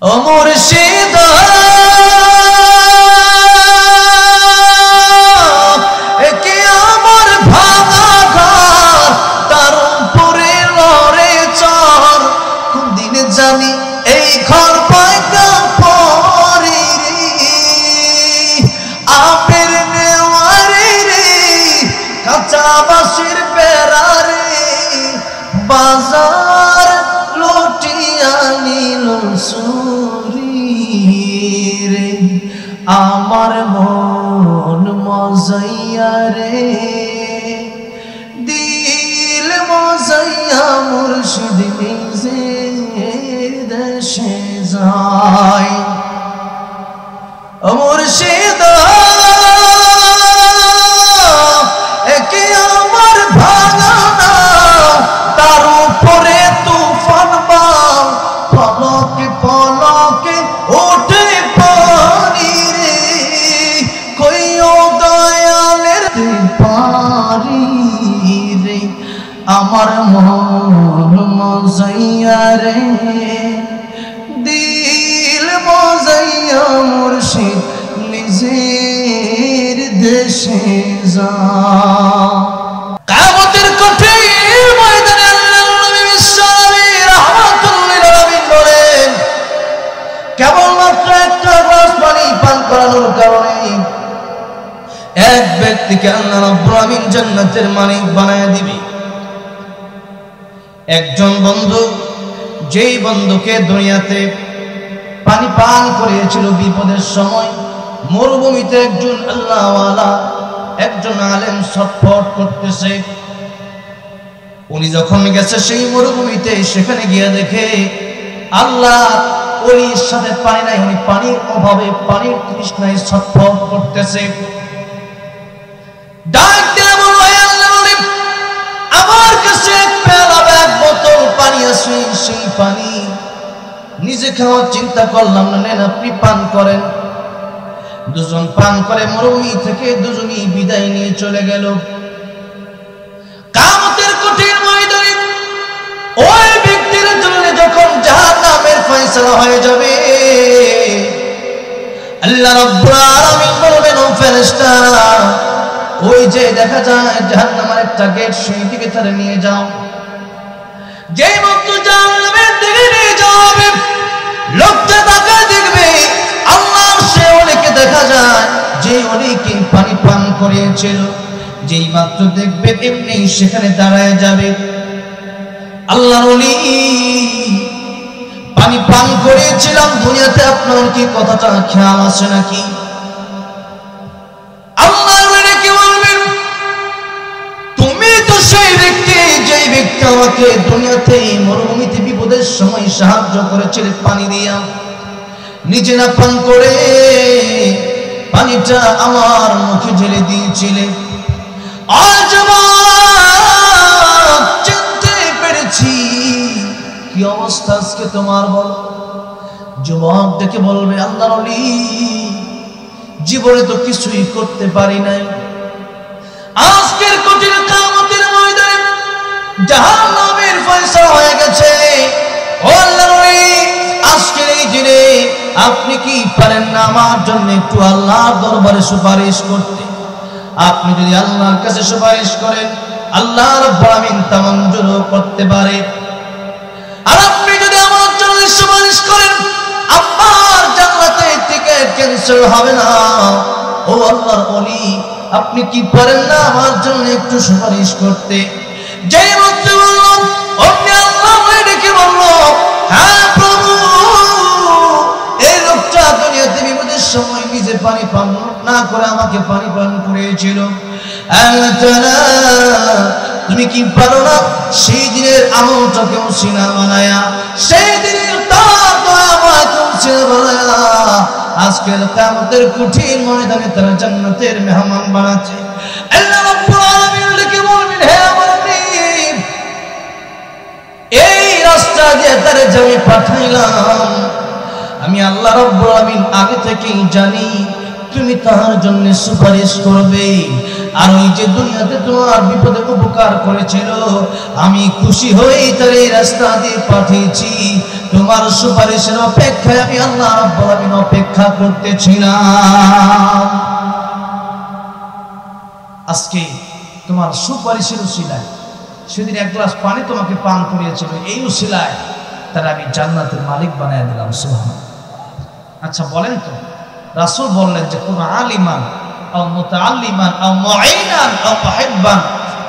ও মুর্শিদ একে আমার ভাঙা ঘর তার উপরে লড়ে চর কোন দিনে জানি এই ঘর পাইকা পরি আপের নেওয়ারে রে কাঁচা বাঁশের বেড়া রে বাজার লুটিয়া নিল রে আমার মন মজাইয়া রে দিল মজাইয়া মুর্শিদ নিজে দেশে যায় মুর্শিদ একে আমার ভাঙানা তার উপরে তুফান বাও পলকে পলকে ওঠে পানি রে কইও দয়ালের পারি রে আমার মন মজাইয়া রে দিল মজাইয়া মুর্শিদ নিজের দেশে যা কিয়ামতের কঠিন ময়দানে আল্লাহর নবী বিশ্বনবী রাহমাতুল লিল আলামিন বলেন কেবলমাত্র একটা গ্লাস পানি পান করানোর কারণে এক ব্যক্তিকে আল্লাহ রাব্বুল আলামিন জান্নাতের মালিক বানায় দিবে। একজন বন্ধু যেই বন্ধুকে দুনিয়াতে পানি পান করিয়েছিল বিপদের সময় মরুভূমিতে একজন আল্লাহওয়ালা একজন আলেম ছটফট করতেছে। উনি যখন গেছে সেই মরুভূমিতে সেখানে গিয়ে দেখে আল্লাহ ওলির সাথে পানি নাই, উনি পানির অভাবে পানির তৃষ্ণায় ছটফট করতেছে। ডাক দিয়ে বলল আল্লাহর ওলি আমার কাছে এক পেয়ালা এক বোতল পানি আছে, সেই পানি নিজে খাওয়ার চিন্তা করলাম না, নেন আপনি পান করেন। দুজন পান করে মরুভূমি থেকে দুজনই বিদায় নিয়ে চলে গেল। কিয়ামতের কঠিন ময়দানে ওই ব্যক্তির জন্য যখন জাহান্নামের ফয়সালা হয়ে যাবে আল্লাহ রাব্বুল আলামিন বলবেন ও ফেরেশতা ওই যে দেখা যায় জাহান্নামের একটা গেট সেই দিকে তারে নিয়ে যাও। যেই মাত্র জাহান্নামের দিকে নিয়ে যাবে লোকটা তাকায় দেখবে আল্লাহ সে ওলিকে দেখা যায় যে ওলিকে পানি পান করিয়েছিল। যেই মাত্র দেখবে এমনি সেখানে দাঁড়ায় যাবে আল্লাহর ওলি পানি পান করিয়েছিলাম দুনিয়াতে, আপনার কি কথাটা খেয়াল আছে নাকি? আল্লাহর ওলি কি বলবেন তুমি তো সেই ব্যক্তি যেই ব্যক্তি আমাকে দুনিয়াতে মরুভূমিতে বিপদের সময় সাহায্য করেছিলে পানি দিয়া, নিজে না পান করে পানিটা আমার মুখে ঢেলে দিয়েছিলে। আজ চিনতে পেরেছি কি অবস্থা আজকে তোমার, বলো। যুবক দেখে বলবে আল্লাহর ওলি জীবনে তো কিছুই করতে পারি নাই, আজকের কঠিন কিয়ামতের ময়দানে জাহান্নামের ফয়সালা হয়ে গেছে। ও আল্লাহর ওলি আজকের এই দিনে আপনি কি পারেন না আমার জন্য একটু আল্লাহর দরবারে সুপারিশ করতে? আপনি যদি আল্লাহর কাছে সুপারিশ করেন আল্লাহ রাব্বুল আলামিন তা মঞ্জুর করতে পারে। আর আপনি যদি আমার জন্য সুপারিশ করেন আপনার জান্নাতে টিকিট ক্যান্সেল হবে না। ও আল্লাহর ওলি আপনি কি পারেন না আমার জন্য একটু সুপারিশ করতে? যেই মাত্র বলল অন্য আল্লাহ ডেকে বলল হ্যাঁ প্রভু, এই লোকটা দুনিয়াতে বিপদের সময় নিজে পানি পান না করে আমাকে পানি পান করিয়েছিল। আল্লাহ তাআলা তুমি কি পারো না সেই দিনের আমলটাকে সিনা বানায়া, সেই দিনের তার দয়াময়কে সিনা বানায়া আজকের কিয়ামতের কঠিন ময়দানে তারা জান্নাতের মেহমান বানাচ্ছে। আল্লাহ রাব্বুল আলামিন ডেকে বলবেন হে আমার হাবিব এই রাস্তা দিয়ে তারে আমি পাঠাইলাম, আমি আল্লাহ রাব্বুল আলামিন আগে থেকেই জানি তুমি তার জন্য সুপারিশ করবে। আর ওই যে দুনিয়াতে তোমার বিপদে উপকার করেছিল, আমি খুশি হয়ে তার এই রাস্তা দিয়ে পাঠিয়েছি। তোমার সুপারিশের অপেক্ষায় আমি আল্লাহ রাব্বুল আলামিন অপেক্ষা করতেছিলাম। আজকে তোমার সুপারিশের উসিলায়, সেদিন এক গ্লাস পানি তোমাকে পান করিয়েছিল, এই উসিলায় তারা আমি জান্নাতের মালিক বানিয়ে দিলাম। সুবহানাল্লাহ। আচ্ছা বলেন তো, রাসূল বললেন যে কোন আলিমান আও মুতাআল্লিমান আও মুঈনান আও মুহিব্বান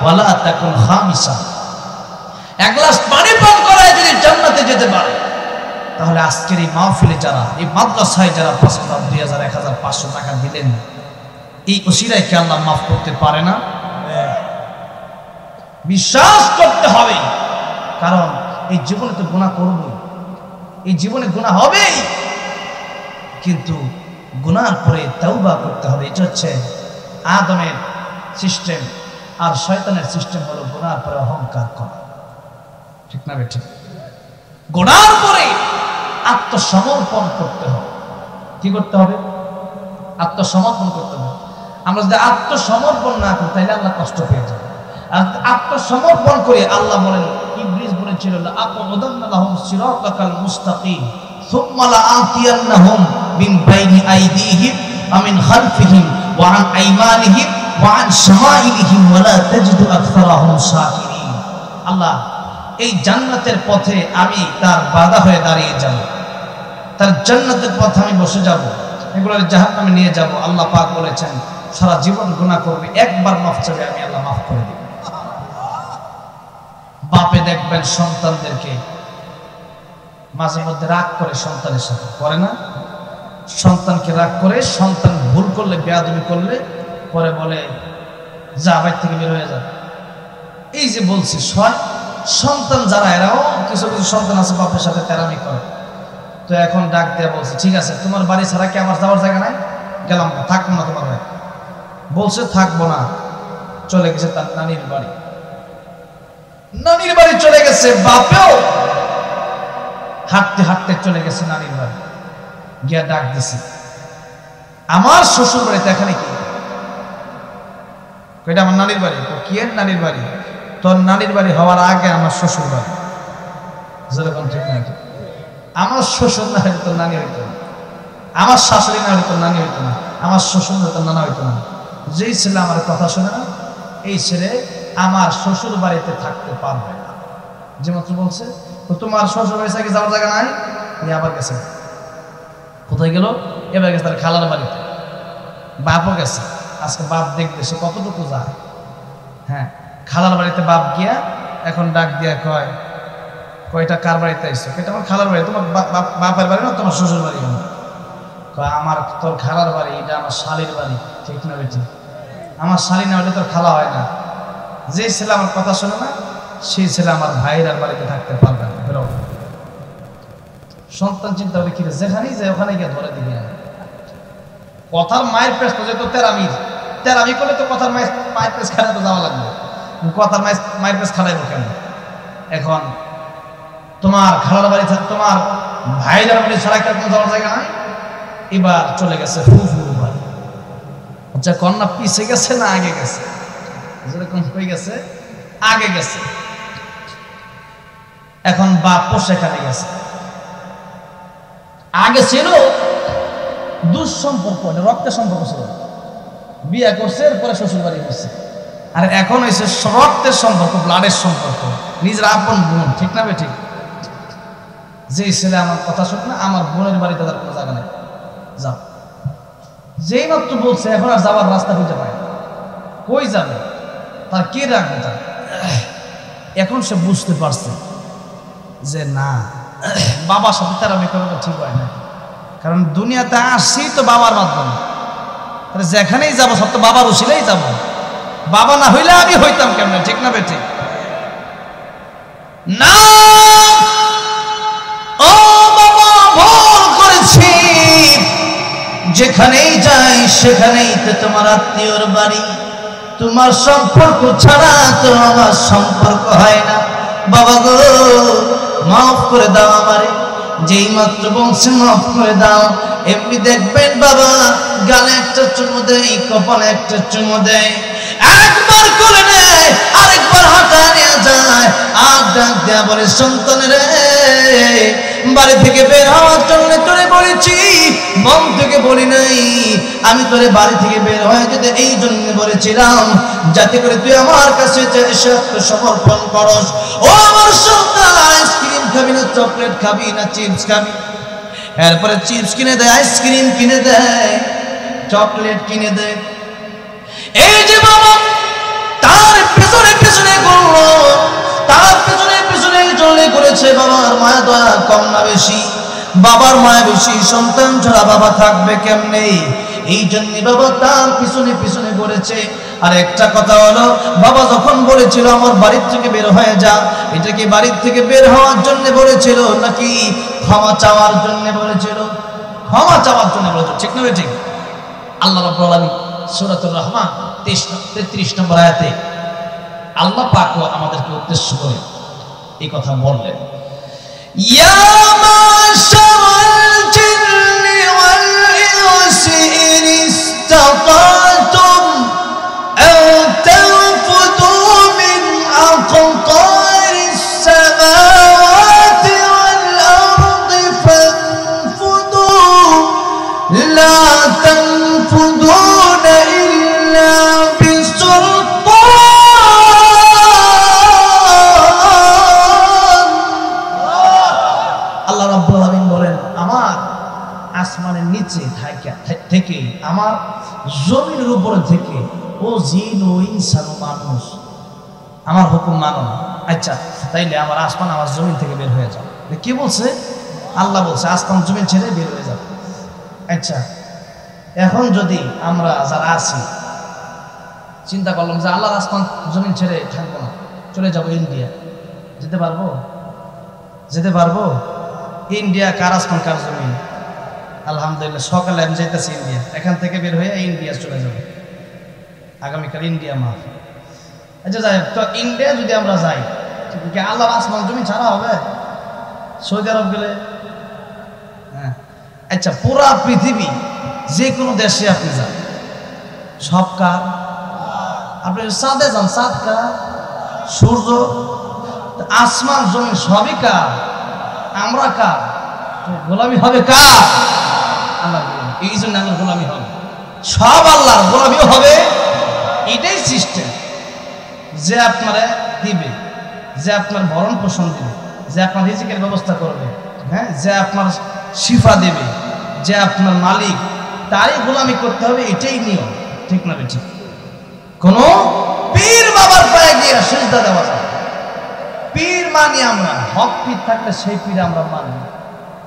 ওয়ালা তাকুন খামিসান, এক গ্লাস পানি পান করায় যদি জান্নাতে যেতে পারে, তাহলে আজকের এই মাহফিলে যারা, এই মাদ্রাসায় যারা ৫০০০, ২০০০, ১৫০০ টাকা দিলেন, এই উসিলায় কি আল্লাহ মাফ করতে পারে না? বিশ্বাস করতে হবে, কারণ এই জীবনে তো গুনাহ করবই, এই জীবনে গুনাহ হবেই, কিন্তু গুনার পরে তাওবা করতে হবে। এটা হচ্ছে আদমের সিস্টেম, আর শয়তানের সিস্টেম হলো গুনার পরে অহংকার করা। ঠিক না বেঠিক? গুনার পরে আত্মসমর্পণ করতে হবে। কি করতে হবে? আত্মসমর্পণ করতে হবে। আমরা যদি আত্মসমর্পণ না করি তাহলে আল্লাহ কষ্ট পেয়ে যাবে। আর আত্মসমর্পণ করে আল্লাহ বলেন, ইবলিস বলেছিল লাআকুদান্না লাহুম সিরাতাকাল মুস্তাকিম সুম্মা লাআতিয়ান্নাহুম মিন বাইনি আইদিহিম ওয়া মিন খালফিহিম ওয়া আন আইমানিহিম ওয়া আন শামাইলিহিম ওয়া লা তাজিদু আকসারাহুম শাকিরিন। আল্লাহ এই জান্নাতের পথে আমি তার বাধা হয়ে দাঁড়িয়ে যাব, তার জান্নাতের পথে আমি বসে যাব, এগুলোর জাহান্নামে নিয়ে যাব। আল্লাহ পাক বলেছেন সারা জীবন গুনাহ করবে, একবার মাফ চাইবে আমি আল্লাহ মাফ করে দেব। বাপে দেখবেন সন্তানদেরকে মাঝে মধ্যে রাগ করে, সন্তানের সাথে করে না? সন্তানকে রাগ করে, সন্তান ভুল করলে, বেয়াদবি করলে পরে বলে যা বাইর থেকে বের হয়ে যা। এই যে বলছি, সন্তান যারা, এরাও কিছু কিছু সন্তান আছে বাপের সাথে তেরামি করে। তো এখন ডাক দেয়া বলছে, ঠিক আছে তোমার বাড়ি ছাড়া কি আমার যাওয়ার জায়গা নাই? গেলাম না, থাকবো না তোমার বাড়ি। বলছে থাকবো না, চলে গেছে তার নানির বাড়ি। নানির বাড়ি চলে গেছে, বাপেও হাঁটতে হাঁটতে চলে গেছে নানির বাড়ি। গিয়া ডাক দিছে, আমার শ্বশুর বাড়িতে এখানে কি? এটা আমার নানির বাড়ি। কি এর নানির বাড়ি? তোর নানির বাড়ি হওয়ার আগে আমার শ্বশুর বাড়ি। যেরকম ঠিক নাকি? আমার শ্বশুর না হইলে তোর নানি হইতো না, আমার শাশুড়ি না হইলে তোর নানি হইতো না, আমার শ্বশুর না তোর নানা হইতো না। যেই ছেলে আমার কথা শোনে না, এই ছেলে আমার শ্বশুর বাড়িতে থাকতে পারবে না। যে মাত্র বলছে তোমার শ্বশুর বাড়ি থেকে যাওয়ার জায়গা নাই, উনি আবার গেছে। কোথায় গেল? এবার গেছে তার খালার বাড়িতে। বাপও গেছে, আজকে বাপ দেখবে সে কতটুকু যায়। হ্যাঁ, খালার বাড়িতে বাপ গিয়া এখন ডাক দিয়া কয়, কয়টা কার বাড়িতে আইসো? এটা আমার খালার বাড়ি। তোমার বাপের বাড়ি না, তোমার শ্বশুর বাড়ি? কয় আমার, তোর খালার বাড়ি, এটা আমার শালির বাড়ি। ঠিক না বেটি? আমার শালি না হলে তোর খালা হয় না। যে ছেলে আমার কথা শোনে না, সেই ছেলে আমার ভাইয়ের বাড়িতে থাকতে পারবে না। বেরো। সন্তান চিন্তা করে কি, যেখানেই যায় ওখানে গিয়ে ধরে দিবি। কথার মায়ের পেশ তো যেহেতু তেরামি করলে তো কথার মায়ের পেশ খাড়া তো যাওয়া লাগবে। কথার মায়ের পেশ খাড়াইবো কেন? এখন তোমার খালার বাড়ি, তোমার ভাইয়ের বাড়ি ছাড়া কি কোনো যাওয়ার জায়গা নাই? এবার চলে গেছে ফুফুর বাড়ি। আচ্ছা, কন্যা পিছে গেছে না আগে গেছে? যেরকম হয়ে গেছে, আগে গেছে। এখন বাপও সেখানে গেছে। আগে ছিল দুঃসম্পর্ক, রক্তের সম্পর্ক ছিল, বিয়ে করছে, এরপরে শ্বশুর বাড়ি করছে। আর এখন হয়েছে রক্তের সম্পর্ক, ব্লাডের সম্পর্ক, নিজের আপন বোন। ঠিক না বেঠিক? যে ছেলে আমার কথা শোনে না, আমার বোনের বাড়িতে তার কোনো জায়গা নেই, যাও। যেই মাত্র বলছে, এখন আর যাওয়ার রাস্তা খুঁজে পায় না। কই যাবে? তার কে রাখবে? তার এখন সে বুঝতে পারছে যে না, বাবার সাথে তার আমি কোনো ঠিক হয় না। কারণ দুনিয়াতে আসছি তো বাবার মাধ্যমে, তাহলে যেখানেই যাবো সব তো বাবার উসিলেই যাবো। বাবা না হইলে আমি হইতাম কেমন? ঠিক না বেঠিক? না, ও বাবা, ভুল করেছি। যেখানেই যাই সেখানেই তো তোমার আত্মীয়র বাড়ি, তোমার সম্পর্ক ছাড়া তো আমার সম্পর্ক হয় না। বাবা গো, মাফ করে দাও আমারে। যেই মাত্র বলছে মাফ করে দাও, এমনি দেখবেন বাবা গালে একটা চুমু দেয়, কপালে একটা চুমু দেয়, একবার কোলে নেয়, আরেকবার হাঁটা নিয়ে যায়, আর ডাক দেয়া বলে সন্তানের রে বাড়ি থেকে বের হওয়ার জন্য তোরে বলেছি, মন থেকে বলি নাই। আমি তোরে বাড়ি থেকে বের হয়ে যেতে এই জন্য বলেছিলাম যাতে করে তুই আমার কাছে এসে সমর্পণ করস। ও আমার সন্তান, আইসক্রিম খাবি না চকলেট খাবি না চিপস খাবি? এরপরে চিপস কিনে দেয়, আইসক্রিম কিনে দেয়, চকলেট কিনে দেয়। এই যে বাবা তার পেছনে পেছনে করলো, তার পেছনে পেছনে চলে করেছে। বাবার মায়া দয়া কম না বেশি? বাবার মায়া বেশি, সন্তান ছাড়া বাবা থাকবে কেমনে? এই জন্য বাবা তার পিছনে পিছনে করেছে। আর একটা কথা হলো, বাবা যখন বলেছিল আমার বাড়ির থেকে বের হয়ে যা, এটা কি বাড়ির থেকে বের হওয়ার জন্য বলেছিল নাকি ক্ষমা চাওয়ার জন্য বলেছিল? ক্ষমা চাওয়ার জন্য বলেছিল, ঠিক না? ঠিক। আল্লাহ রাব্বুল আলামিন সূরাতুর রহমান 33 নম্বর আয়াতে আল্লাহ পাক আমাদেরকে উদ্দেশ্য করে এই কথা বললেন, ইয়া মাশারাল জিন্নি ওয়াল ইনসি ইন ইসতাতাতুম আন তানফুযু মিন আকতারিস সামাওয়াতি ওয়াল আরদি ফানফুযু লা তানফুযুনা ইল্লা থেকে আমার জমিনের উপরে থেকে ও জিন ও ইনসান মানুষ আমার হুকুম মানো না। আচ্ছা তাইলে আমার আসমান আমার জমিন থেকে বের হয়ে যাও। কি বলছে? আল্লাহ বলছে আসমান জমিন ছেড়ে বের হয়ে যাও। আচ্ছা এখন যদি আমরা যারা আছি চিন্তা করলাম যে আল্লাহর আসমান জমিন ছেড়ে থাকবো না, চলে যাবো ইন্ডিয়া, যেতে পারবো? যেতে পারবো? ইন্ডিয়া কার আসমান কার জমিন? আলহামদুলিল্লাহ সকালে আমি যাইতেছি ইন্ডিয়া, এখান থেকে বের হয়ে ইন্ডিয়া চলে যাবো, আগামীকাল ইন্ডিয়া মাফ। আচ্ছা যাই তো ইন্ডিয়া যদি আমরা যাই, ঠিক আল্লাহর আসমান জমিন ছাড়া হবে? সৌদি আরব গেলে? হ্যাঁ। আচ্ছা পুরা পৃথিবী যে কোনো দেশে আপনি যান, সব কার? আপনি চাঁদে যান, চাঁদ কার? সূর্য, আসমান জমিন সবই কার? আমরা কার? গোলামি হবে কার? আল্লাহ। এই জন্য আল্লাহর গোলামি হবে, সব আল্লাহর গোলামিও হবে। এটাই সিস্টেম যে আপনারা দিবে, যে আপনার ভরণ পোষণ দিবে, যে আপনার রিজিকের ব্যবস্থা করবে, হ্যাঁ, যে আপনার শিফা দেবে, যে আপনার মালিক, তারই গোলামি করতে হবে। এটাই নিয়ম, ঠিক না? ঠিক। কোন পীর বাবার পায়ে গিয়ে সিজদা দেওয়া যায়? পীর মানি আমরা, হক পীর থাকলে সেই পীর আমরা মানি,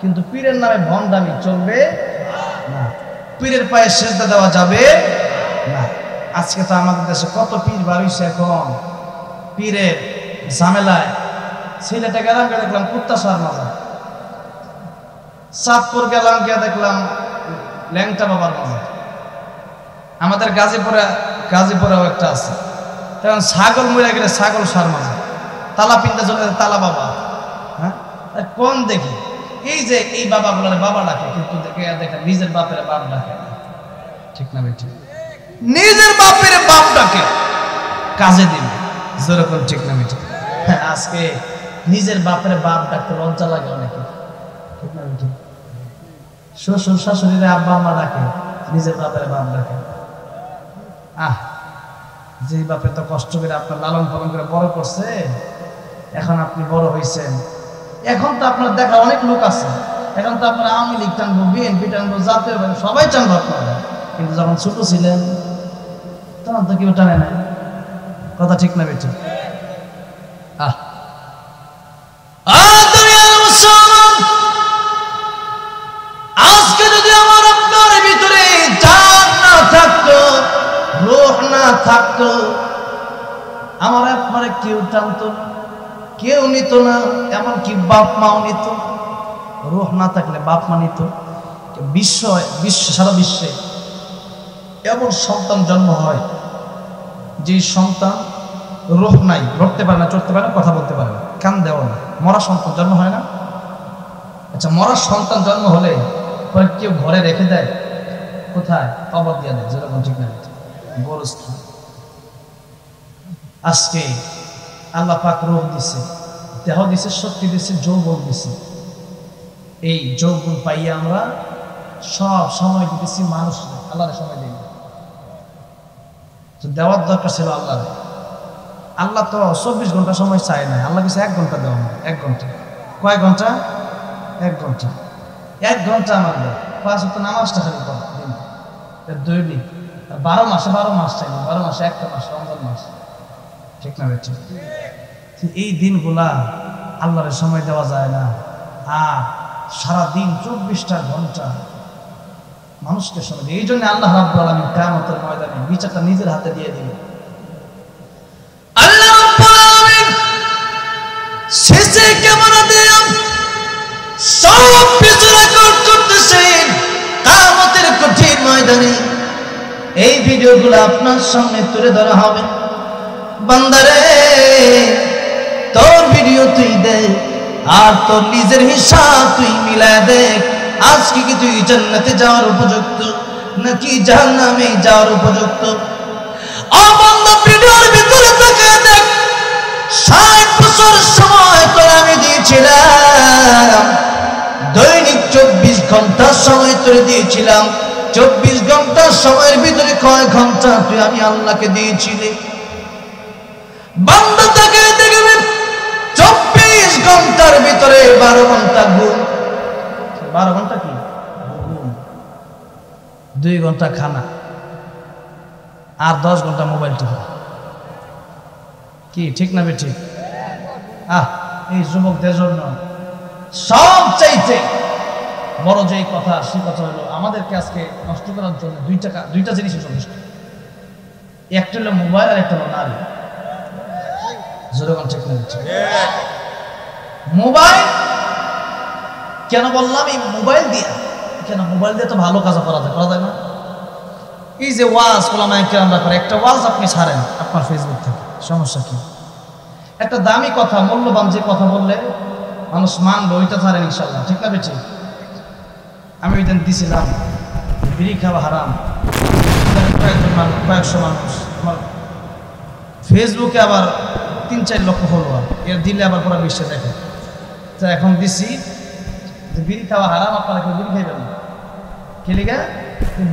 কিন্তু পীরের নামে ভণ্ডামি চলবে না, পীরের পায়ে সিজদা দেওয়া যাবে না। আজকে তো আমাদের দেশে কত পীর বার হইছে, এখন পীরের ঝামেলায়। সিলেটে গেলাম, গিয়ে দেখলাম কুত্তাসার মাজার, চাঁদপুর গেলাম, গিয়ে দেখলাম ল্যাংটা বাবার মাজার, আমাদের গাজীপুরেও একটা আছে। তখন ছাগল মরে গেলে ছাগল সার মাজার, তালা পিনতে চলে তালা বাবা। হ্যাঁ কোন দেখি এই যে এই বাবা গুলার বাবা ডাকে, কিন্তু দেখে নিজের বাপের বাপ ডাকে, ঠিক না? বেটি নিজের বাপের বাপ ডাকে কাজে দিবে, যেরকম, ঠিক না? বেটি আজকে নিজের বাপের বাপ ডাকতে লজ্জা লাগে অনেকে, ঠিক না? বেটি শ্বশুর শাশুড়িরা আব্বা আম্মা ডাকে, নিজের বাপের বাপ ডাকে। যে বাপে তো কষ্ট করে আপনার লালন পালন করে বড় করছে, এখন আপনি বড় হয়েছেন, এখন তো আপনার দেখা অনেক লোক আছে, এখন তো আপনার আওয়ামী লীগ টানবো, বিএনপি টানবো, জাতীয় সবাই টানবো আপনারা, কিন্তু যখন ছোট ছিলেন তখন তো কেউ টানে না। কথা ঠিক না? বেটি আজকে যদি আমার আপনার ভিতরে জান না থাকতো, রূহ না থাকতো, আমার আপনারে কেউ টানতো না, কেউ নিত না, এমনকি বাপ মাও নিত। রূহ না থাকলে বাপ মা নিত। সারা বিশ্বে এমন সন্তান জন্ম হয় যে সন্তান রূহ নাই, লড়তে পারে না, চড়তে পারে না, কথা বলতে পারে না, কান দেওয়া না, মরা সন্তান জন্ম হয় না? আচ্ছা মরা সন্তান জন্ম হলে কেউ ঘরে রেখে দেয়, কোথায়? কবর দিয়ে দেয়, যেরকম ঠিক না গোরস্থান। আজকে আল্লাহ পাক রূহ দিছে, দেহ দিছে, শক্তি দিছে, যৌবন দিছে। এই যৌবন পাইয়া আমরা সব সময় দিতেছি মানুষ, আল্লাহর সময় দিই। দেওয়ার দরকার ছিল আল্লাহ। আল্লাহ তো 24 ঘন্টা সময় চায় না, আল্লাহ কিছু 1 ঘন্টা দেওয়া, 1 ঘন্টা। কয় ঘন্টা? 1 ঘন্টা। 1 ঘন্টা আমার দেয়। 5 ওয়াক্ত নামাজটা খালি পড়ে দিন, দৈনিক। 12 মাসে 12 মাস চাইনি, 12 মাসে একটা মাস রমজান মাস, ঠিক না বেঠিক? এই দিনগুলা আল্লাহরের সময় দেওয়া যায় না। আর সারাদিন 24টা ঘন্টা মানুষকে সময় দেয়। এই জন্য আল্লাহ রাব্বুল আলামিন কিয়ামতের ময়দানে বিচারটা নিজের হাতে দিয়ে দিবেন। আল্লাহ রাব্বুল আলামিন শেষে কেমন দিলাম সব বিচার করতেছেন কিয়ামতের কঠিন ময়দানে। এই ভিডিওগুলো আপনার সামনে তুলে ধরা হবে। বান্দারে, তোর ভিডিও তুই দেখ আর তোর নিজের হিসাব তুই মিলায় দেখ। আজকে কি তুই জান্নাতে যাওয়ার উপযুক্ত নাকি জাহান্নামে যাওয়ার উপযুক্ত? বান্দা, ভিডিওর ভিতরে তাকিয়ে দেখ। 60 বছর সময় তোর আমি দিয়েছিলাম, দৈনিক 24 ঘন্টা সময় তোরে দিয়েছিলাম। 24 ঘন্টার সময়ের ভিতরে কয় ঘন্টা তুই আমি আল্লাহকে দিয়েছিলি? বান্দা তাকিয়ে দেখবে 24 ঘন্টার ভিতরে 12 ঘন্টা ঘুম। 12 ঘন্টা কি ঘুম, 2 ঘন্টা খানা, আর 10 ঘন্টা মোবাইল টিপা। কি ঠিক না বেঠিক? এই যুবকদের জন্য সবচাইতে বড় যে কথা, সে কথা হলো আমাদেরকে আজকে নষ্ট করার জন্য দুইটা জিনিসই যথেষ্ট। একটা হলো মোবাইল, আর একটা হলো নারী। মোবাইল কেন বললাম? এই মোবাইল দিয়ে কেন? মোবাইল দিয়ে তো ভালো কাজ করা যায় না? এই যে ওয়াজ ওলামায়ে কেরামরা করে, একটা ওয়াজ আপনি ছাড়েন আপনার ফেসবুক থেকে, সমস্যা কি? একটা দামি কথা, মূল্যবান যে কথা বললে মানুষ মানবে, ওইটা ছাড়েন ইনশাল্লাহ, ঠিক না বেঠিক? আমি ওই দিন দিছিলাম বিড়ি খাওয়া হারাম, কয়েকশো মানুষ আমার ফেসবুকে, আবার 3-4 লক্ষ ফলোয়ার, এর দিলে আবার পুরো বিশ্বে দেখে। তো এখন দিছি যে বিড়ি খাওয়া হারাম, আপনারা কেউ বিড়ি খাইবেন না। কি লিগা?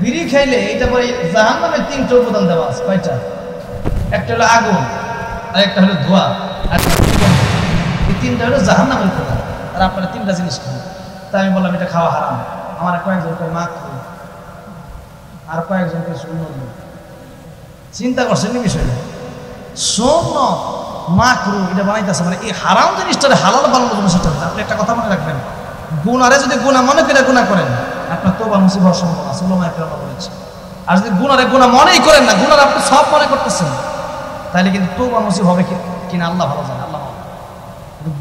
বিড়ি খাইলে এটা পরে জাহান্নামের 3টা উপাদান দেওয়া আছে। কয়টা? একটা হলো আগুন, আর একটা হলো ধোঁয়া, আর এই 3টা হলো জাহান্নামের উপাদান। আর আপনারা 3টা জিনিস খান। তাই আমি বললাম এটা খাওয়া হারাম। আমার কয়েকজনকে মাখরু, আর কয়েকজনকে সুন্নত। চিন্তা করছেন এই বিষয়টা? সুন্নত মাকরু এটা বানাইতেছে, মানে এই হারাম জিনিসটা হালাল বানানোর জন্য সেটা। আপনি একটা কথা মনে রাখবেন, গুনারে যদি গুনাহ মনে করে গুনাহ করেন, আপনার তওবা নসিব হওয়ার সম্ভাবনা আছে, উলামায়ে কেরামরা বলেছে। আর যদি গুনারে গুনাহ মনেই করেন না, গুনার আপনি সব মনে করতেছেন, তাহলে কিন্তু তওবা নসিব হবে কিনা আল্লাহ ভালো জানে। আল্লাহ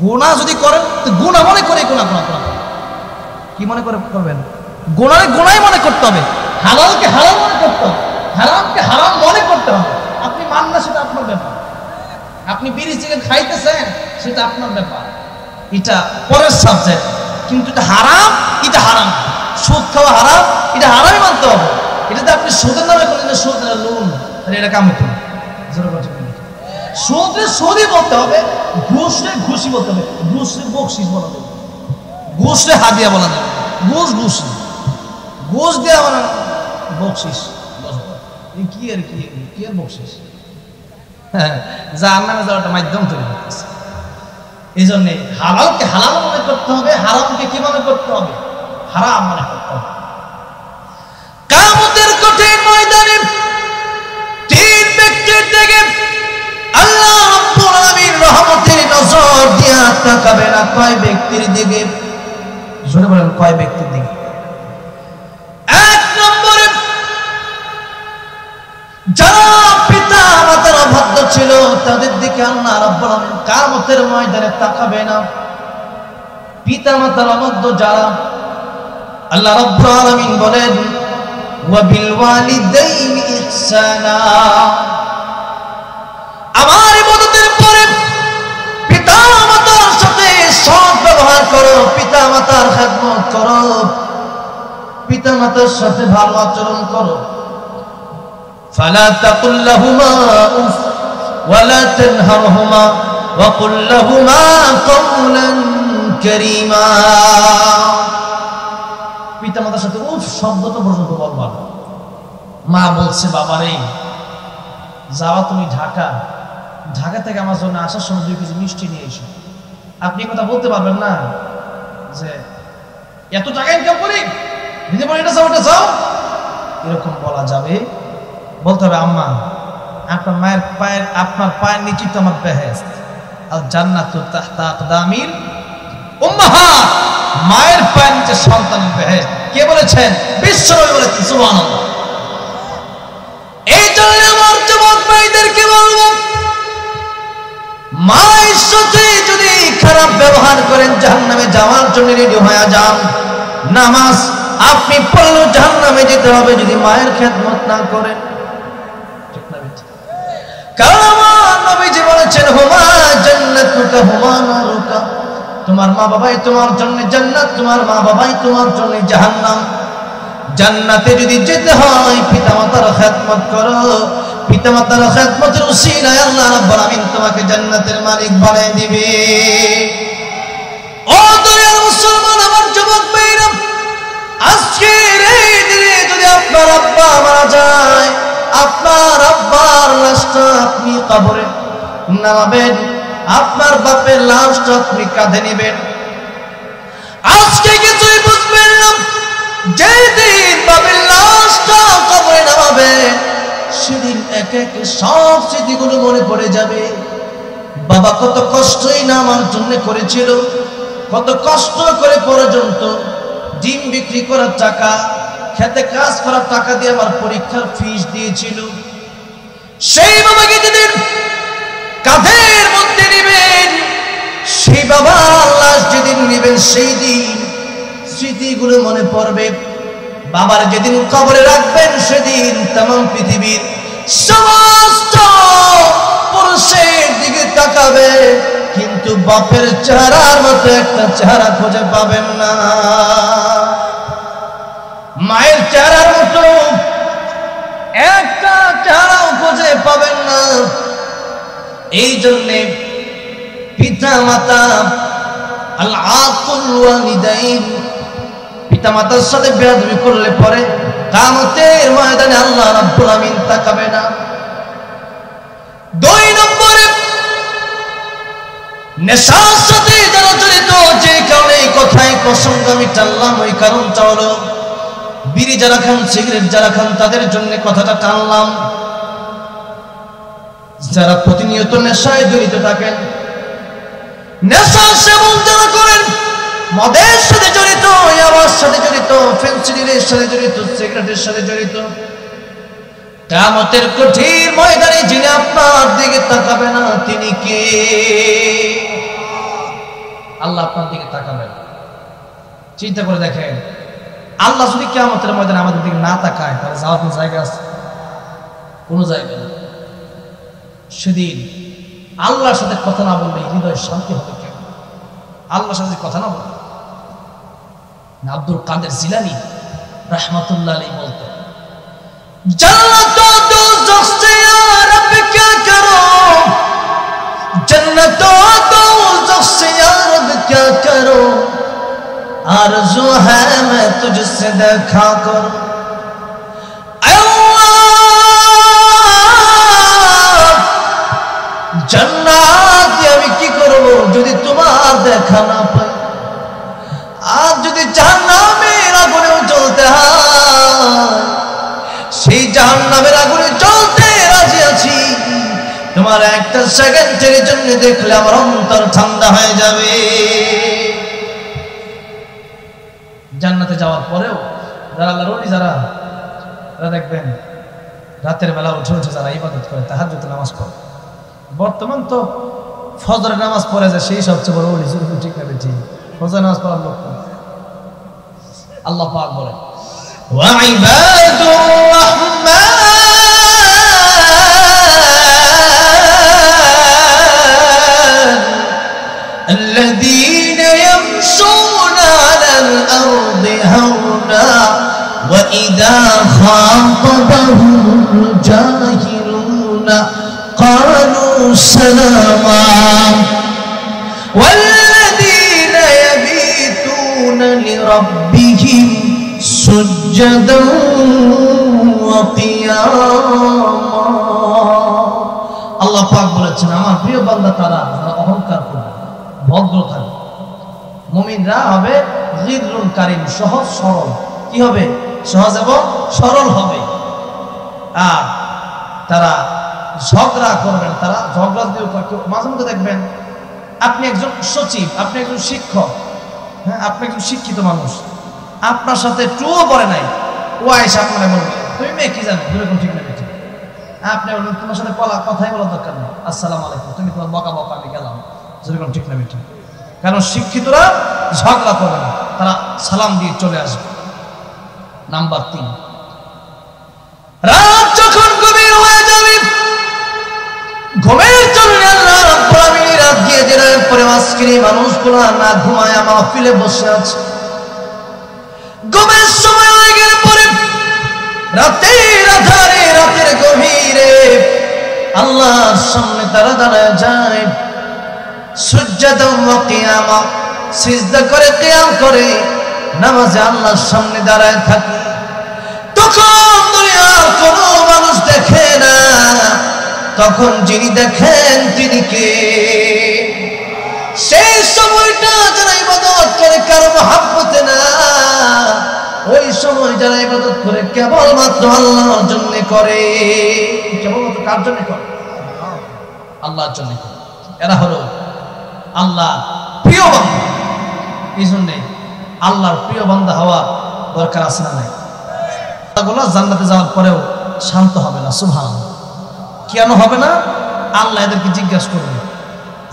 গুনাহ যদি করেন তো গুনাহ মনে করে গুনাহ কি মনে করে করবেন? গুনারে গুনাহই মনে করতে হবে, হালালকে হালাল মনে করতে হবে, হারামকে হারাম মনে করতে হবে। আপনি মান না, সেটা আপনার ব্যাপার। আপনি বিড়ি সিগারেট খাইতেছেন, সেটা আপনার ব্যাপার, এটা পরের সাবজেক্ট। কিন্তু এটা হারাম, এটা হারাম। সুদ খাওয়া হারাম, এটা হারামই মানতে হবে। এটাতে আপনি সুদের নামে করলেন সুদ লোন, এটা কামিত না। সুদে সুদই বলতে হবে, ঘুষরে ঘুষি বলতে হবে, ঘুষরে বকশিস বলা যাবে, ঘুষরে হাদিয়া বলা যাবে। ঘুষ দেওয়া মানে বকশিস। কি আর বকশিস? জাহান্নামে যাওয়াটা মাধ্যম তৈরি করতেছে। এই জন্যে হালালকে হালাল মনে করতে হবে, হারামকে কি মনে করতে হবে? হারাম মনে করতে হবে। কিয়ামতের কঠিন ময়দানে 3 ব্যক্তির দিকে আল্লাহ রাব্বুল আলামিন রহমতের নজর দিয়া তাকাবে না। কয় ব্যক্তির দিকে? জোরে বলেন, কয় ব্যক্তির দিকে? 1 নম্বরে যারা পিতা মাতার অবাধ্য ছিল, তাদের দিকে আল্লাহ রাব্বুল আলামিন কিয়ামতের ময়দানে তাকাবে না। পিতা মাতার অবাধ্য যারা, আল্লাহ রাব্বুল আলামিন বলেন ওয়া বিল ওয়ালিদাইনি ইহসানা, আমার ইবাদতের পরে পিতা মাতার সাথে সৎ ব্যবহার করো, পিতা মাতার খেদমত করো। পিতামাতার সাথে ভালো আচরণ করো। ফালা তাকুল লাহুমা উফ ওয়ালা তানহারহুমা ওয়া কুল লাহুমা কাওলান কারীমা। পিতামাতার সাথে উফ শব্দটা পর্যন্ত বলবা না। মা বলছে, বাবারে যাওয়া তুমি ঢাকা, ঢাকা থেকে আমার জন্য আসার সময় 2 কেজি মিষ্টি নিয়ে এসো। আপনি কথা বলতে পারবেন না যে এত টাকা ইনকাম করি, দিদি বলে এটা যাও, এটা যাও, এরকম বলা যাবে? বলতে হবে, আম্মা আপনার মায়ের পায়ের, আপনার পায়ের নিচে তো আমার বেহেশত, আর জান্নাতু তাহতা আকদামিল উম্মাহাত, মায়ের পায়ের নিচে সন্তানের বেহেশত। কে বলেছেন? বিশ্বনবী বলেছেন। সুবহানাল্লাহ। এই জন্য আমার যুবক ভাইদেরকে বলবো, মায়ের সাথে যদি খারাপ ব্যবহার করেন জাহান্নামে যাওয়ার জন্য রেডি হয়ে যান। নামাজ আপনি পড়লেও জাহান্নামে যেতে হবে যদি মায়ের খেদমত না করেন। কারণ আমার নবীজি বলেছেন, হুমা জান্নাতুকা হুমা নারুকা, তোমার মা বাবাই তোমার জন্য জান্নাত, তোমার মা বাবাই তোমার জন্য জাহান্নাম। জান্নাতে যদি যেতে হয় পিতামাতার খেদমত করো, পিতামাতার খেদমতের উসিলায় আল্লাহ রাব্বুল আমিন তোমাকে জান্নাতের মালিক বানিয়ে দিবে। ও দুনিয়ার মুসলমান, আমার যুবক ভাইরা, আজকের এই দিনে যদি আপনার আব্বা মারা যায়, আপনার আব্বার লাশটা আপনি কবরে নামাবেন, আপনার বাপের লাশটা আপনি কাঁধে নেবেন। আজকে কিছুই বুঝবেন না, যেদিন বাপের লাশটা কবরে নামাবে সেদিন একে একে সব স্মৃতিগুলো মনে পড়ে যাবে। বাবা কত কষ্টই না আমার জন্য করেছিল, কত কষ্ট করে পর্যন্ত ডিম বিক্রি করার টাকা, খেতে কাজ করার টাকা দিয়ে আমার পরীক্ষার ফিস দিয়েছিল। সেই বাবাকে যেদিন কাঁধের মধ্যে নেবেন, সেই বাবার লাশ যেদিন নেবেন, সেই দিন স্মৃতিগুলো মনে পড়বে। বাবার যেদিন কবরে রাখবেন সেদিন तमाम পৃথিবীর সমস্ত পুরুষের দিকে তাকাবে, কিন্তু বাপের চেহারার মতো একটা চেহারা খুঁজে পাবেন না, মায়ের চেহারার মতো একটা চেহারাও খুঁজে পাবেন না। এই জন্যে পিতা মাতা আল আকুল ওয়ালিদাইন, পিতা মাতার সাথে বেয়াদবি করলে পরে কিয়ামতের ময়দানে আল্লাহ রাব্বুল আমিন তাকাবে না। 2 নম্বরে নেশার সাথে যারা জড়িত, যে কারণে কথায় প্রসঙ্গ আমি টানলাম, ওই কারণটা হলো বিড়ি যারা খান, সিগারেট যারা খান, তাদের জন্য কথাটা টানলাম। যারা প্রতিনিয়ত নেশায় জড়িত থাকেন, নেশা সেবন যারা করেন, মদের সাথে জড়িত, ইয়াবার সাথে জড়িত, ফেন্সিডিলের সাথে জড়িত, সিগারেটের সাথে জড়িত, কিয়ামতের কঠিন ময়দানে যিনি আপনার দিকে তাকাবে না তিনি কে? আল্লাহ আপনার দিকে তাকাবেন। চিন্তা করে দেখেন, আল্লাহ যদি কিয়ামতের ময়দানে আমাদের দিকে না তাকায় তাহলে যাওয়ার কোনো জায়গা আছে? কোনো জায়গা নেই। সেদিন আল্লাহর সাথে কথা না বললে হৃদয় শান্তি হবে কেন? আল্লাহর সাথে কথা না বলবে। আব্দুল কাদের জিলানী রাহমাতুল্লাহ আলাইহি বলতেন, জান্নাত ও দোজখ সে ইয়ার রব क्या करो, जन्नत ও दोजख से यार रब क्या करो, आरज़ू है मैं तुझसे देखा करूं, জান্নাত আমি কি করব যদি তোমার দেখা না পাই? আর যদি জাহান্নামের আগুনে জ্বলতে হয়, সেই জাহান্নামের আগুনে জ্বলতে রাজি আছি। তোমার একটা সেকেন্ডের জন্য দেখলে আমার অন্তর ঠান্ডা হয়ে যাবে। জান্নাতে যাওয়ার পরেও যারা আল্লাহর ওলি, যারা দেখবেন রাতের বেলা উঠে উঠে যারা ইবাদত করে, তাহাজ্জুদের নামাজ পড়ে, বর্তমান তো ফজরের নামাজ পড়ে যায়, সেই সবচেয়ে বড় ওলি। ঠিক না বেঠি? ফজরের নামাজ পড়ার লোক আল্লাহ পাক বলেন, ওয়া ইবাদুর রাহমান আল্লাযীনা ইয়ামশুনা আলাল আরদি হাওনা وإذا خاطبهم الجاهلون قالوا سلاما والذين يبيتون لربهم سجدا وقياما আল্লাহ পাক বলেছেন আমার প্রিয় বান্দা তারা যারা অহংকার করবে ভদ্র থাকবে মুমিনরা হবে গিররুন কারীম সহজ সরল কি হবে সহজ এবং সরল হবে আর তারা ঝগড়া করবেন তারা ঝগড়া দিয়ে মাঝে মধ্যে দেখবেন আপনি একজন সচিব আপনি একজন শিক্ষক হ্যাঁ আপনি একজন শিক্ষিত মানুষ আপনার সাথে টুও পড়ে নাই ও আয়েশা আপনারা বলবে তুমি মেয়ে কি জানো এরকম ঠিক না ঠিক আপনি বলবেন তোমার সাথে কথাই বলার দরকার নেই আসসালামু আলাইকুম তুমি তোমার বকা বকা আমি গেলাম যেরকম ঠিক না ঠিক কারণ শিক্ষিতরা ঝগড়া করবে না তারা সালাম দিয়ে চলে আসবে নাম্বার 3 রাত যখন গভীর হয়ে যাবে ঘুমের জন্য আল্লাহ রাব্বুল আলামিন রাত দিয়ে দিলেন পরে আজকের মানুষগুলো না ঘুমায় মাহফিলে বসে আছে ঘুমের সময় হয়ে গেলে পরে রাতের আধারে রাতের গভীরে আল্লাহর সামনে তারা দাঁড়ায় যায় সুজদাও ওয়া কিয়ামা সিজদা করে কিয়াম করে নামাজে আল্লাহর সামনে দাঁড়ায় থাকে তখন দুনিয়ার কোনো মানুষ দেখে না তখন যিনি দেখেন তিনি কে সেই সময়টা যারা ইবাদত করে কারো মহব্বতে না ওই সময় যারা ইবাদত করে কেবলমাত্র আল্লাহর জন্য করে কেবলমাত্র কার জন্য করে আল্লাহর জন্য করে এরা হলো আল্লাহ প্রিয় বান্দা এই জন্য আল্লাহর প্রিয় বান্দা হওয়া দরকার আছে না নাই এগুলো জান্নাতে যাওয়ার পরেও শান্ত হবে না সুবহানাল্লাহ কেন হবে না আল্লাহ এদেরকে জিজ্ঞাসা করবে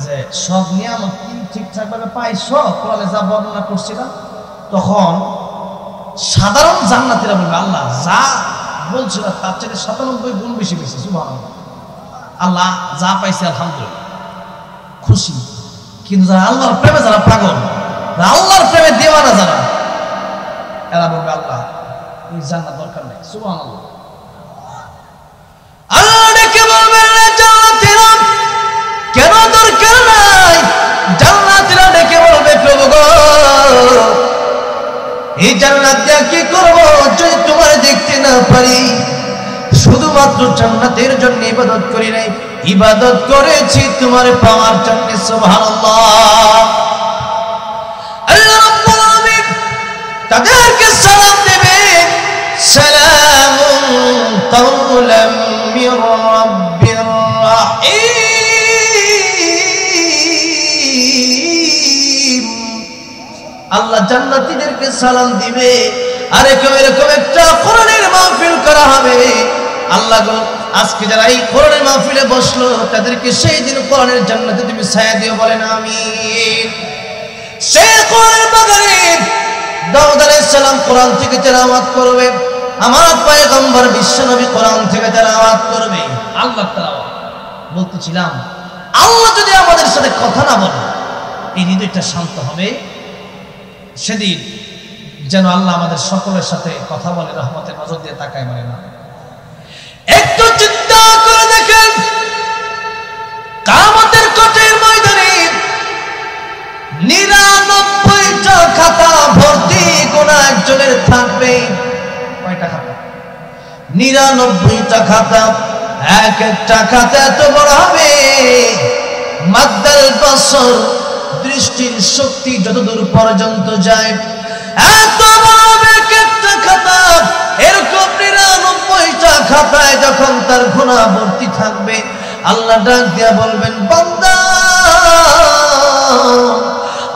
যে সব নিয়ামত কি ঠিকঠাক ভাবে পাইছো কোরআনে যা বর্ণনা করছিলাম তখন সাধারণ জান্নাতীরা বলবে আল্লাহ যা বলছিল তার চেয়ে 97 গুণ বেশি বেশি সুবহানাল্লাহ আল্লাহ যা পাইছে আলহামদুলিল্লাহ খুশি কিন্তু যারা আল্লাহর প্রেমে যারা পাগল আল্লাহর প্রেমে দেওয়ানা যারা এরা বলবে আল্লাহ এই জান্নাত দরকার নেই সুবহানাল্লাহ আল্লাহ ডেকে বলবেন জান্নাতীরা কেন দরকার নাই জান্নাতীরা ডেকে বলবে প্রভু গো এই জান্নাত দিয়ে কি করব যদি তোমার দেখতে না পারি শুধুমাত্র জান্নাতের জন্য ইবাদত করি নাই ইবাদত করেছি তোমার পাওয়ার জন্য সুবহানাল্লাহ আল্লাহ রাব্বুল আলামিন তাদেরকে সালাম দেবে সালামুন কাওলাম মির রাব্বির রাহিম আল্লাহ জান্নাতীদেরকে সালাম দিবে আর এরকম একটা কোরআনের মাহফিল করা হবে আল্লাহ গো আজকে যারা এই কোরআনের মাহফিলে বসলো তাদেরকে সেই দিন কোরআনের জান্নাতে তুমি ছায়া দিও বলেন আমিন সেই কোরআনের বাগানে দাউদ আলাইহিস সালাম কোরআন থেকে তেলাওয়াত করবে আমার পয়গম্বর বিশ্বনবী কোরআন থেকে তেলাওয়াত করবে আল্লাহ তেলাওয়াত বলতেছিলাম আল্লাহ যদি আমাদের সাথে কথা না বলে এই হৃদয়টা শান্ত হবে সেদিন যেন আল্লাহ আমাদের সকলের সাথে কথা বলে রহমতের নজর দিয়ে তাকায় মানে না একটু চিন্তা করে দেখেন কিয়ামতের কঠিন ময়দানে 99টা খাতা ভর্তি কোন একজনের থাকবে কয়টা খাতা 99টা খাতা এক একটা খাতা এত বড় হবে মাদ্দাল বসর দৃষ্টির শক্তি যতদূর পর্যন্ত যায় এত বড় হবে একটা খাতা এরকম 99টা খাতায় যখন তার গুনাহ ভর্তি থাকবে আল্লাহ ডাক দিয়া বলবেন বান্দা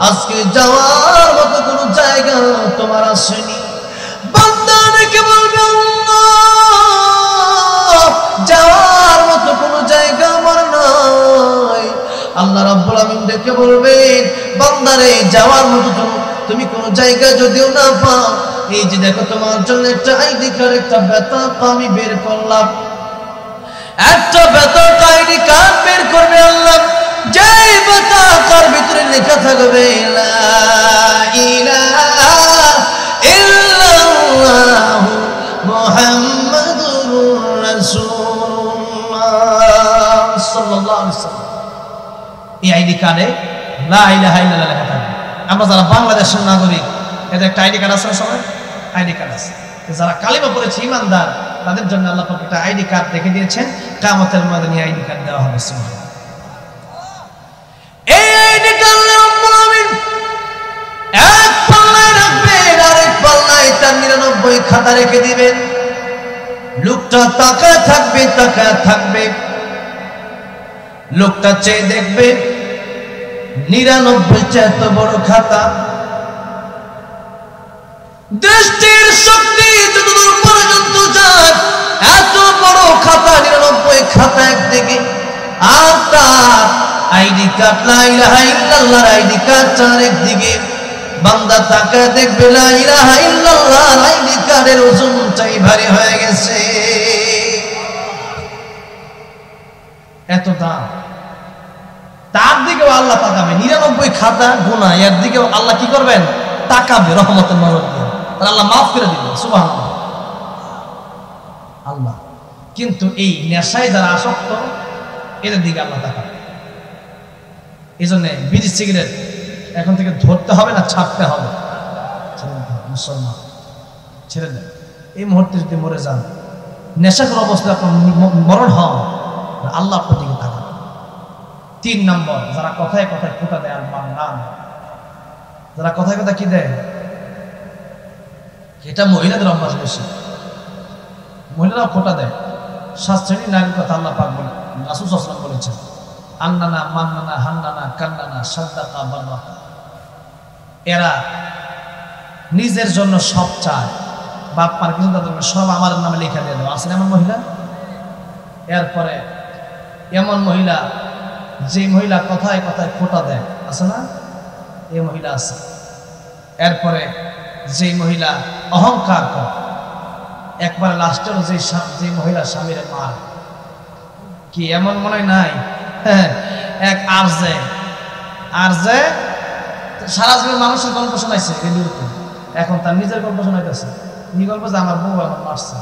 আজকে যাওয়ার মতো কোনো জায়গা তোমার আসেনি বান্দা ডেকে বলবে আল্লাহ যাওয়ার মতো কোনো জায়গা আমার নাই আল্লাহ রাব্বুল আমিন ডেকে বলবেন বান্দারে যাওয়ার মতো তুমি কোন জায়গা যদিও না পাও এই যে দেখো তোমার জন্য একটা আইডি কার্ড একটা বেতন আমি বের করলাম একটা বেতন আইডি কার্ড বের করবে আল্লাহ যেই বেতনের ভিতরে লেখা থাকবে লা ইলাহা ইল্লাল্লাহ সাল্লাল্লাহু আলাইহি ওয়াসাল্লাম। এই আইডি কার্ডে লা ইলাহা ইল্লাল্লাহ লেখা থাকবে। আমরা যারা বাংলাদেশের নাগরিক, এদের একটা আইডি কার্ড আছে না? সবাই আইডি কার্ড আছে। যারা কালিমা পড়েছে ইমানদার, তাদের জন্য আল্লাহ পাক একটা আইডি কার্ড রেখে দিয়েছেন। কিয়ামতের ময়দানে আইডি কার্ড দেওয়া হবে। সুবহানাল্লাহ। এই আইডি কার্ড রব্বুল আমিন এক পাল্লায় রাখবেন, আরেক পাল্লায় তার 99 খাতা রেখে দিবেন। লোকটা তাকায় থাকবে, তাকায় থাকবে। লোকটা চেয়ে দেখবে 99টা এত বড় খাতা। দৃষ্টির শক্তি যতদূর পর্যন্ত যায়, এত বড় খাতা 99 খাতা একদিকে, আর তার আইডি কার্ড লা ইলাহা ইল্লাল্লাহ আইডি কার্ড আরেকদিকে। বান্দা তাকায় দেখবে লা ইলাহা ইল্লাল্লাহ আইডি কার্ডের ওজনটাই ভারী হয়ে গেছে। এত দাম। তার দিকেও আল্লাহ তাকাবে। 99 খাতা গুনাহ, এর দিকেও আল্লাহ কি করবেন? তাকাবে রহমতের নজর দিয়ে। আল্লাহ মাফ করে দিবেন। সুবহানাল্লাহ। আল্লাহ কিন্তু এই নেশায় যারা আসক্ত, এদের দিকে আল্লাহ তাকাবে। এই জন্য বিড়ি সিগারেট এখন থেকে ধরতে হবে না ছাড়তে হবে? মুসলমান ছেড়ে দেন। এই মুহূর্তে যদি মরে যান, নেশাখোর অবস্থায় আপনার মরণ হন, আল্লাহ আপনার দিকে তাকাবে। 3 নম্বর, যারা কথায় কথায় খোটা দেয়, আর বাংলান যারা কথায় কথা কি দেয়, এটা মহিলাদের অভ্যাস বেশি। মহিলারাও খোটা দেয়। 7 শ্রেণীর নারীর কথা আল্লাহ পাক বলেন, রাসূল সাল্লাল্লাহু আলাইহি ওয়াসাল্লাম বলেছেন, আন্নানা মান্নানা হান্নানা কান্নানা সাদ্দাকা বাররাকা। এরা নিজের জন্য সব চায়, বাপ মার কিছু তাদের সব আমার নামে লেখা দিয়ে দেওয়া। আছেন এমন মহিলা? এরপরে এমন মহিলা, যে মহিলা কথায় কথায় খোটা দেয়, আছে না? এই মহিলা আছে। এরপরে যে মহিলা অহংকার করে, একবার লাস্টেও যে মহিলা স্বামীর মার, কি এমন মনে নাই? এক আরজে সারা জীবন মানুষের গল্প শোনাইছে রেডিওতে, এখন তার নিজের গল্প শোনাইতেছে। কি গল্প? যে আমার বউ আমার মারছে।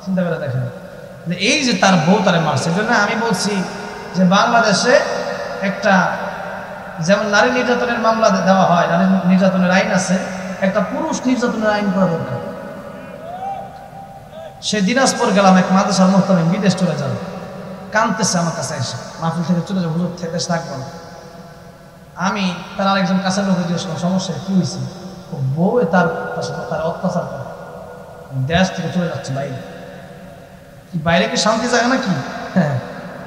চিন্তা করে দেখেন, এই যে তার বউ তারে মারছে। জন্য আমি বলছি যে বাংলাদেশে একটা যেমন নারী নির্যাতনের মামলা দেওয়া হয়, নারী নির্যাতনের আইন আছে, একটা পুরুষ নির্যাতনের আইন করা দরকার। সে দিনাজপুর গেলাম, এক মাদ্রাসার মুহতামিম বিদেশ চলে যাবে, কাঁদতেছে আমার কাছে এসে, মাহফিল থেকে চলে যাবে, হুজুর থেকে থাকবো না। আমি তার আরেকজন কাছের লোক জিজ্ঞেস করলাম, সমস্যা কি হয়েছে? বউ তার অত্যাচার করে, দেশ থেকে চলে যাচ্ছে বাইরে। কি বাইরে কি শান্তি জায়গা নাকি? হ্যাঁ,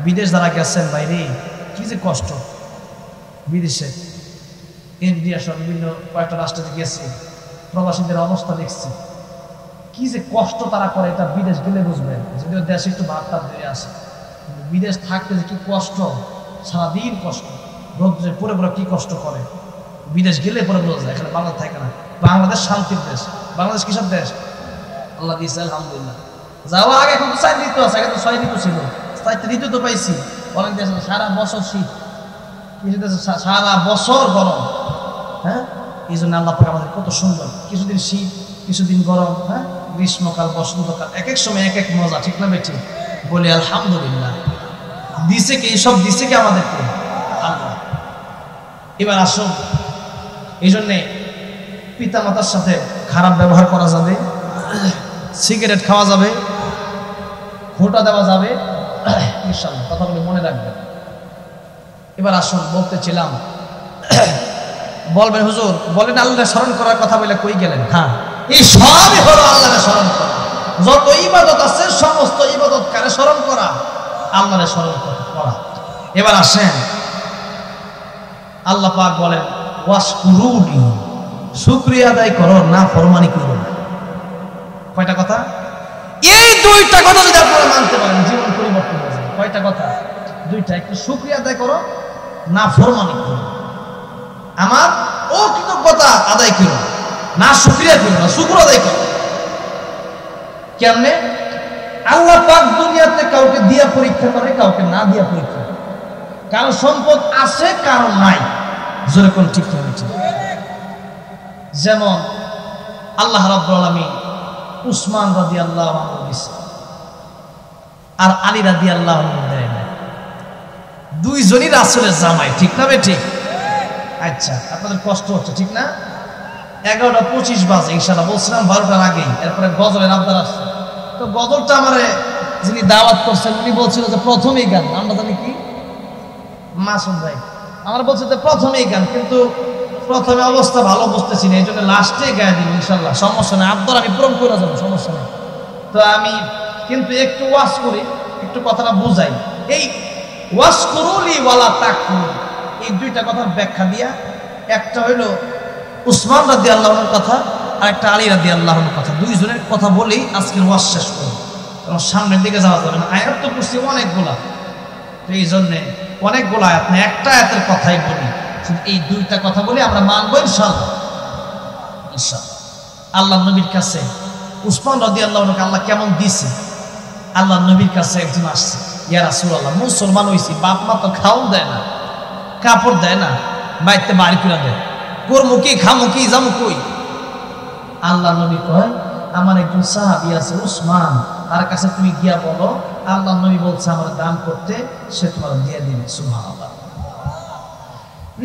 বিদেশ যারা গেছেন বাইরে, কি যে কষ্ট। বিদেশে ইন্ডিয়া সহ বিভিন্ন কয়েকটা রাষ্ট্রে গেছি, প্রবাসীদের অবস্থা দেখছি, কি যে কষ্ট তারা করে, এটা বিদেশ গেলে বুঝবেন। যদিও দেশে একটু ভাত টাত দিয়ে আসে, বিদেশ থাকতে যে কি কষ্ট, সারাদিন কষ্ট, রোদ্রে পরে পরে কি কষ্ট করে, বিদেশ গেলে পরে বোঝা যায়। এখানে বাংলাদেশ থাকে না। বাংলাদেশ শান্তির দেশ। বাংলাদেশ কিসব দেশ? আল্লাহ দিয়েছে আলহামদুলিল্লাহ। যাওয়া আগে এখন তো 4 ঋতু আছে, আগে তো 6 ঋতু ছিল। 4টা ঋতু তো পাইছি। অনেক দেশ সারা বছর শীত, কিছু দেশে সারা বছর গরম। হ্যাঁ, এই জন্য আল্লাহ পাক আমাদের কত সুন্দর, কিছুদিন শীত, কিছুদিন গরম, হ্যাঁ, গ্রীষ্মকাল, বসন্তকাল, এক এক সময় এক এক মজা। ঠিক না বেঠিক? বলি আলহামদুলিল্লাহ। দিছে কি এইসব? দিছে কি আমাদেরকে? আল্লাহ। এবার আসুন, এই জন্যে পিতা মাতার সাথে খারাপ ব্যবহার করা যাবে, সিগারেট খাওয়া যাবে, খোঁটা দেওয়া যাবে, ইনশাআল্লাহ কথাগুলো মনে রাখবেন। এবার আসুন, বলতেছিলাম, বলবেন হুজুর বলেন আল্লাহকে স্মরণ করার কথা বলে কই গেলেন? হ্যাঁ, এই সবই হলো আল্লাহকে স্মরণ করা। যত ইবাদত আছে সমস্ত ইবাদত কারে স্মরণ করা? আল্লাহকে স্মরণ করা। এবার আসেন, আল্লাহ পাক বলেন ওয়াশকুরুনি, শুকরিয়া আদায় করো, না ফরমানি করো না। কয়টা কথা? এই 2টা কথা যদি আপনারা মানতে পারেন, জীবন পরিবর্তন হয়ে যাবে। কয়টা কথা? 2টা। একটু শুকরিয়া আদায় করো, না ফরমানি করো। আমার অকৃতজ্ঞতা আদায় করো, না শুকরিয়া করো না, শুকর আদায় করো। কেমনে? আল্লাহ পাক দুনিয়াতে কাউকে দিয়া পরীক্ষা করে, কাউকে না দিয়া পরীক্ষা করে। কারো সম্পদ আছে, কারো নাই। জোরে কোন ঠিক হয়েছে? যেমন আল্লাহ রাব্বুল আলামিন উসমান রাদিয়াল্লাহু আনহু দিছে, আর আলী রাদিয়াল্লাহু আনহু দেয় না। দুইজনই রাসূলের জামাই, ঠিক না ঠিক? আচ্ছা, আপনাদের কষ্ট হচ্ছে ঠিক না? 11:25 বাজে ইনশাআল্লাহ, বলছিলাম 12টার আগেই। এরপরে গজলের আবদার আসছে, তো গজলটা আমারে যিনি দাওয়াত করছেন উনি বলছিল যে প্রথমেই গান, আমরা জানি কি মাসুম ভাই আমার বলছে যে প্রথমেই গান, কিন্তু প্রথমে অবস্থা ভালো বুঝতেছি না, এই জন্য লাস্টে গায়ে দিব ইনশাল্লাহ, সমস্যা নেই, আবদার আমি পূরণ করে যাবো, সমস্যা নেই। তো আমি কিন্তু একটু ওয়াজ করি, একটু কথাটা বুঝাই। এই ওয়াজ করুলি ওয়ালা তাকফুর, এই দুইটা কথার ব্যাখ্যা দিয়া, একটা হইল উসমান রাদিয়াল্লাহু আনহুর কথা আর একটা আলী রাদিয়াল্লাহু আনহুর কথা, দুইজনের কথা বলেই আজকের ওয়াজ শেষ করব, কারণ সামনের দিকে যাওয়া যাবে না। আয়াত তো পড়ছি অনেকগুলা, তো এই জন্যে অনেকগুলো আয়াত না, একটা আয়াতের কথাই বলি, এই দুইটা কথা বলে আমরা মানবো ইনশাআল্লাহ। ইনশাআল্লাহ আল্লাহ নবীর কাছে উসমান রাদিয়াল্লাহু আনহুকে আল্লাহ কেমন দিছে, আল্লাহ নবীর কাছে একজন আসছে, ইয়া রাসূলুল্লাহ, মুসলমান হইছি, বাপ মা তো খাওন দেয় না, কাপড় দেয় না, বাইতে বাড়ি করে দেয়, করমু কি খামু কি যামু কই? আল্লাহ নবী কয় আমার একজন সাহাবী আছে উসমান, তার কাছে তুমি গিয়া বলো আল্লাহ নবী বলছে আমার দান করতে, সে তোমার দিয়ে দিবে। সুবহানাল্লাহ।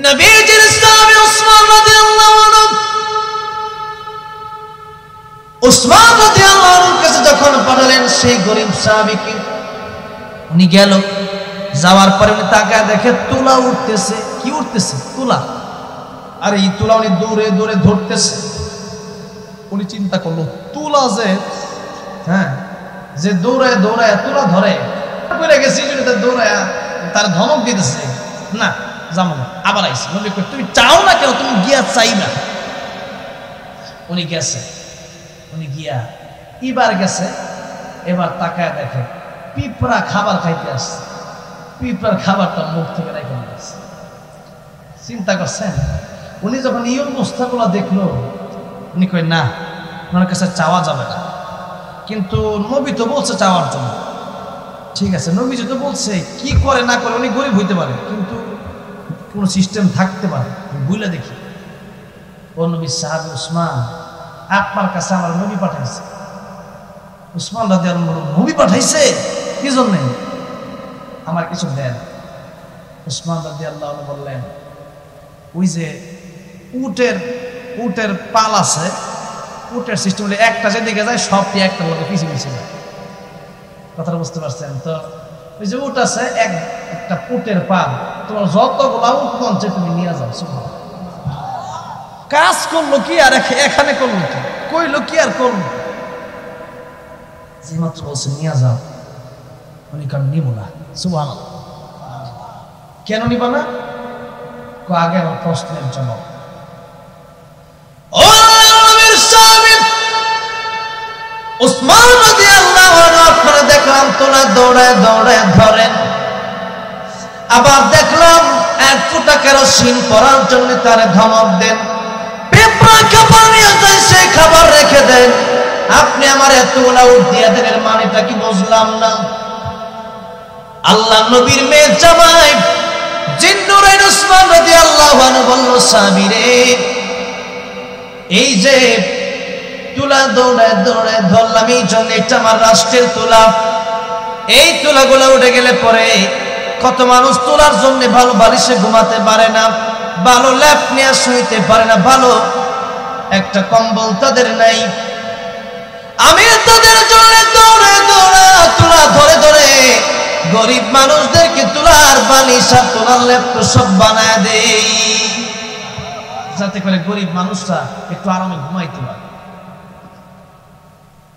নবীজির সাহাবী উসমান রাদিয়াল্লাহু আনহু, উসমান রাদিয়াল্লাহু আনহুর কাছে যখন পাঠালেন সেই গরীব সাহাবীকে, উনি গেল, যাওয়ার পরে উনি তাকায় দেখে তুলা উঠতেছে। কি উঠতেছে? তুলা। আর এই তুলা উনি দৌড়ে দৌড়ে ধরতেছে। উনি চিন্তা করলো তুলা যে, হ্যাঁ, যে দৌড়ায় দৌড়ায় তুলা ধরে পড়ে গেছে, দৌড়ায় তার ধমক দিতেছে, না যাবো না। আবার আইসি, নবী কই তুমি চাও না কেন, তুমি গিয়া চাইবা। উনি গেছে, উনি গিয়া এবার গেছে, এবার তাকায় দেখে পিঁপড়া খাবার খাইতে আসছে, পিঁপড়ার খাবারটা মুখ থেকে রেখে দিয়েছে। চিন্তা করছেন? উনি যখন এই অবস্থাগুলো দেখলো, উনি কই না, ওনার কাছে চাওয়া যাবে না, কিন্তু নবী তো বলছে চাওয়ার জন্য, ঠিক আছে, নবী যদি বলছে, কি করে না করে, উনি গরিব হইতে পারে, কিন্তু কোনো সিস্টেম থাকতে পারে, বুঝলে দেখি। ও নবী সাহাবী উসমান, আপনার কাছে আমার নবী পাঠাইছে। উসমান রাদিয়াল্লাহু আনহু, নবী পাঠাইছে কি জন্যে? আমার কিছু দেন। উসমান রাদিয়াল্লাহু আনহু বললেন, ওই যে উটের পাল আছে, উটের সিস্টেম হলে একটা যেদিকে যায় সবটি একটা লোকে পিছিয়ে পিছিয়ে যায়, কথাটা বুঝতে পারছেন তো? ওই যে উট আছে, একটা উটের পাল, তোমার যতগুলা উট মঞ্চে তুমি নিয়ে যাও। কাজ করলো কি আর এখানে করলো কি, কইলো কি আর করলো, যে মাত্র বলছে নিয়ে যাও, উনি কারণ নিব না। সুবহানাল্লাহ। কেন নিব না? আগে আমার প্রশ্নের জবাব। উসমান রাদিয়াল্লাহু আনহু আপনারা দেখলাম তোলা দৌড়ায় দৌড়ায় ধরেন, আবার দেখলাম এক ফোঁটা কেরোসিন পড়ার জন্য তারে ধমক দেন, পেঁপড়া খাবার নিয়ে যায়, সেই খাবার রেখে দেন, আপনি আমার এতগুলা উট দিয়ে দেন, এর মানেটা কি বুঝলাম না। আল্লাহ নবীর মেয়ে জামাই জিন্নুরাইন উসমান রাদিয়াল্লাহু আনহু বলল, সাহাবী রে, এই যে তুলা দৌড়ায় দৌড়ায় ধরলাম, এই জন্য এটা আমার রাষ্ট্রের তুলা, এই তুলাগুলো উঠে গেলে পরে কত মানুষ তুলার জন্য ভালো বালিশে ঘুমাতে পারে না, ভালো ল্যাপ নিয়ে শুইতে পারে না, ভালো একটা কম্বল তাদের নাই, আমি তাদের জন্য দৌড়ে দৌড়া তুলা ধরে ধরে গরিব মানুষদেরকে তুলার বালিশ আর তুলার ল্যাপ তো সব বানায় দেই, যাতে করে গরিব মানুষরা একটু আরামে ঘুমাইতে পারে।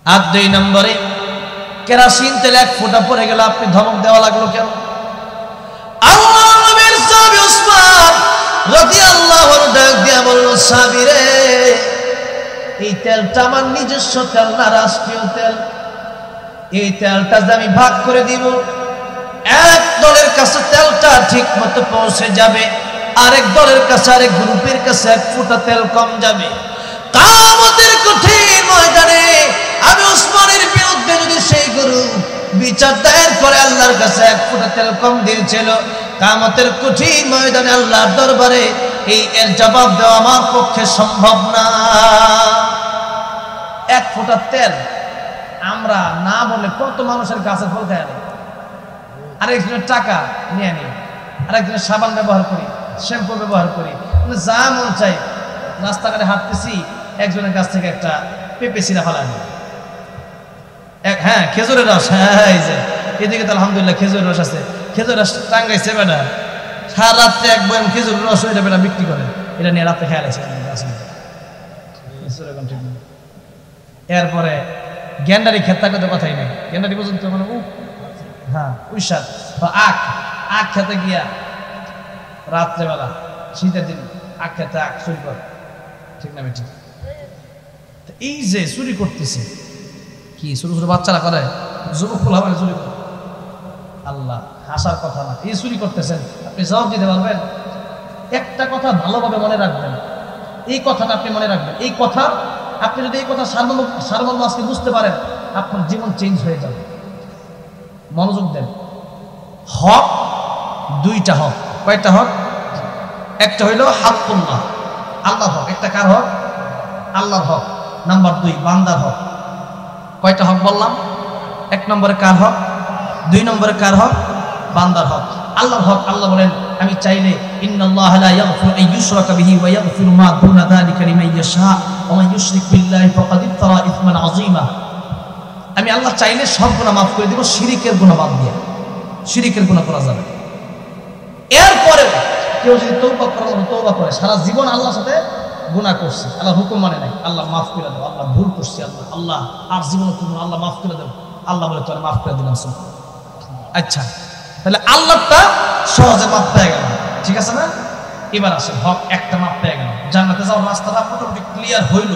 আর 2 নম্বরে কেরোসিন তেল এক ফোঁটা পড়ে গেল, আপনি ধমক দেওয়া লাগলো কেন? আল্লাহ নবীর সাহাবী উসমান রাদিয়াল্লাহু আনহু ডাক দিয়া বলল, সাহাবী রে, এই তেলটা আমার নিজস্ব তেল না, রাষ্ট্রীয় তেল, এই তেলটা যে আমি ভাগ করে দিব, এক দলের কাছে তেলটা ঠিক মতো পৌঁছে যাবে, আরেক দলের কাছে, আরেক গ্রুপের কাছে 1 ফোঁটা তেল কম যাবে। কিয়ামতের কঠিন ময়দানে আমি উসমানের বিরুদ্ধে যদি সেই গ্রুপ বিচার দায়ের করে আল্লাহর কাছে 1 ফোঁটা তেল কম দিয়েছিল, কিয়ামতের কঠিন ময়দানে আল্লাহর দরবারে এর জবাব দেওয়া আমার পক্ষে সম্ভব না। 1 ফোঁটা তেল আমরা না বলে কত মানুষের কাছে ফল খায়, আরেকজনের টাকা নিয়ে নিই, আরেকজনের সাবান ব্যবহার করি, শ্যাম্পু ব্যবহার করি, মানে যা মন চাই। রাস্তাঘাটে হাঁটতেছি, একজনের কাছ থেকে একটা পেঁপে সিরা ফালানি, হ্যাঁ খেজুরের রস, হ্যাঁ এই যে এদিকে তো আলহামদুলিল্লাহ খেজুরের রস আছে, খেজুর রস টাঙ্গাইছে বেটা, সারা রাত্রে এক বয়াম খেজুরের রস এটা বেটা বিক্রি করে, এটা নিয়ে রাত্রে খেয়াল আছে। এরপরে গ্যান্ডারি খেত থাকলে তো কথাই নেই, গ্যান্ডারি পর্যন্ত মানে হ্যাঁ উইশাদ আখ, আখ খেতে গিয়া রাত্রেবেলা শীতের দিন আখ খেতে আখ চুরি করে, ঠিক না বেটি? এই যে চুরি করতেছে, কি ছোট ছোট বাচ্চারা করে, যুবক পোলা মানে চুরি করে, আল্লাহ হাসার কথা না। এই চুরি করতেছেন, আপনি জবাব দিতে পারবেন? একটা কথা ভালোভাবে মনে রাখবেন, এই কথাটা আপনি মনে রাখবেন, এই কথা আপনি যদি এই কথা সারমর্ম আজকে বুঝতে পারেন, আপনার জীবন চেঞ্জ হয়ে যাবে। মনোযোগ দেন। হক দুইটা হক, কয়টা হক? একটা হইল হাক্কুল্লাহ, আল্লাহর হক। একটা কার হক? আল্লাহর হক। নাম্বার 2 বান্দার হক। কয়টা হক বললাম? এক নম্বরে কার হক, 2 নম্বরে কার হক? বান্দার হক। আল্লাহর হক, আল্লাহ বলেন আমি চাইলে ইন্নাল্লাহা লা ইয়াগফিরু আন ইউশরাকা বিহি ওয়া ইয়াগফিরু মা দুনা যালিকা লিমান ইয়াশা ওয়া মান ইউশরিক বিল্লাহি ফাকাদ ইফতারা ইসমান আযীমা। আমি আল্লাহ চাইলে সব গুনাহ মাফ করে দিব, শিরিকের গুনাহ বাদ দিয়ে। শিরিকের গুনাহ করা যাবে। এরপরে কেউ যদি তওবা করে, সারা জীবন আল্লাহর সাথে গুনাহ করছে, আল্লাহর হুকুম মানে নাই, আল্লাহ মাফ করে দাও, আল্লাহ ভুল করছি, আল্লাহ আর জীবনে তুমি আল্লাহ মাফ করে দাও, আল্লাহ বলে তোরা মাফ করে দিলাম। আচ্ছা, তাহলে আল্লাহটা সহজে মাফ পেয়ে গেল, ঠিক আছে না? এবার আসে হক একটা মাফ পেয়ে গেল, জান্নাতে যাওয়ার রাস্তাটা মোটামুটি ক্লিয়ার হইল,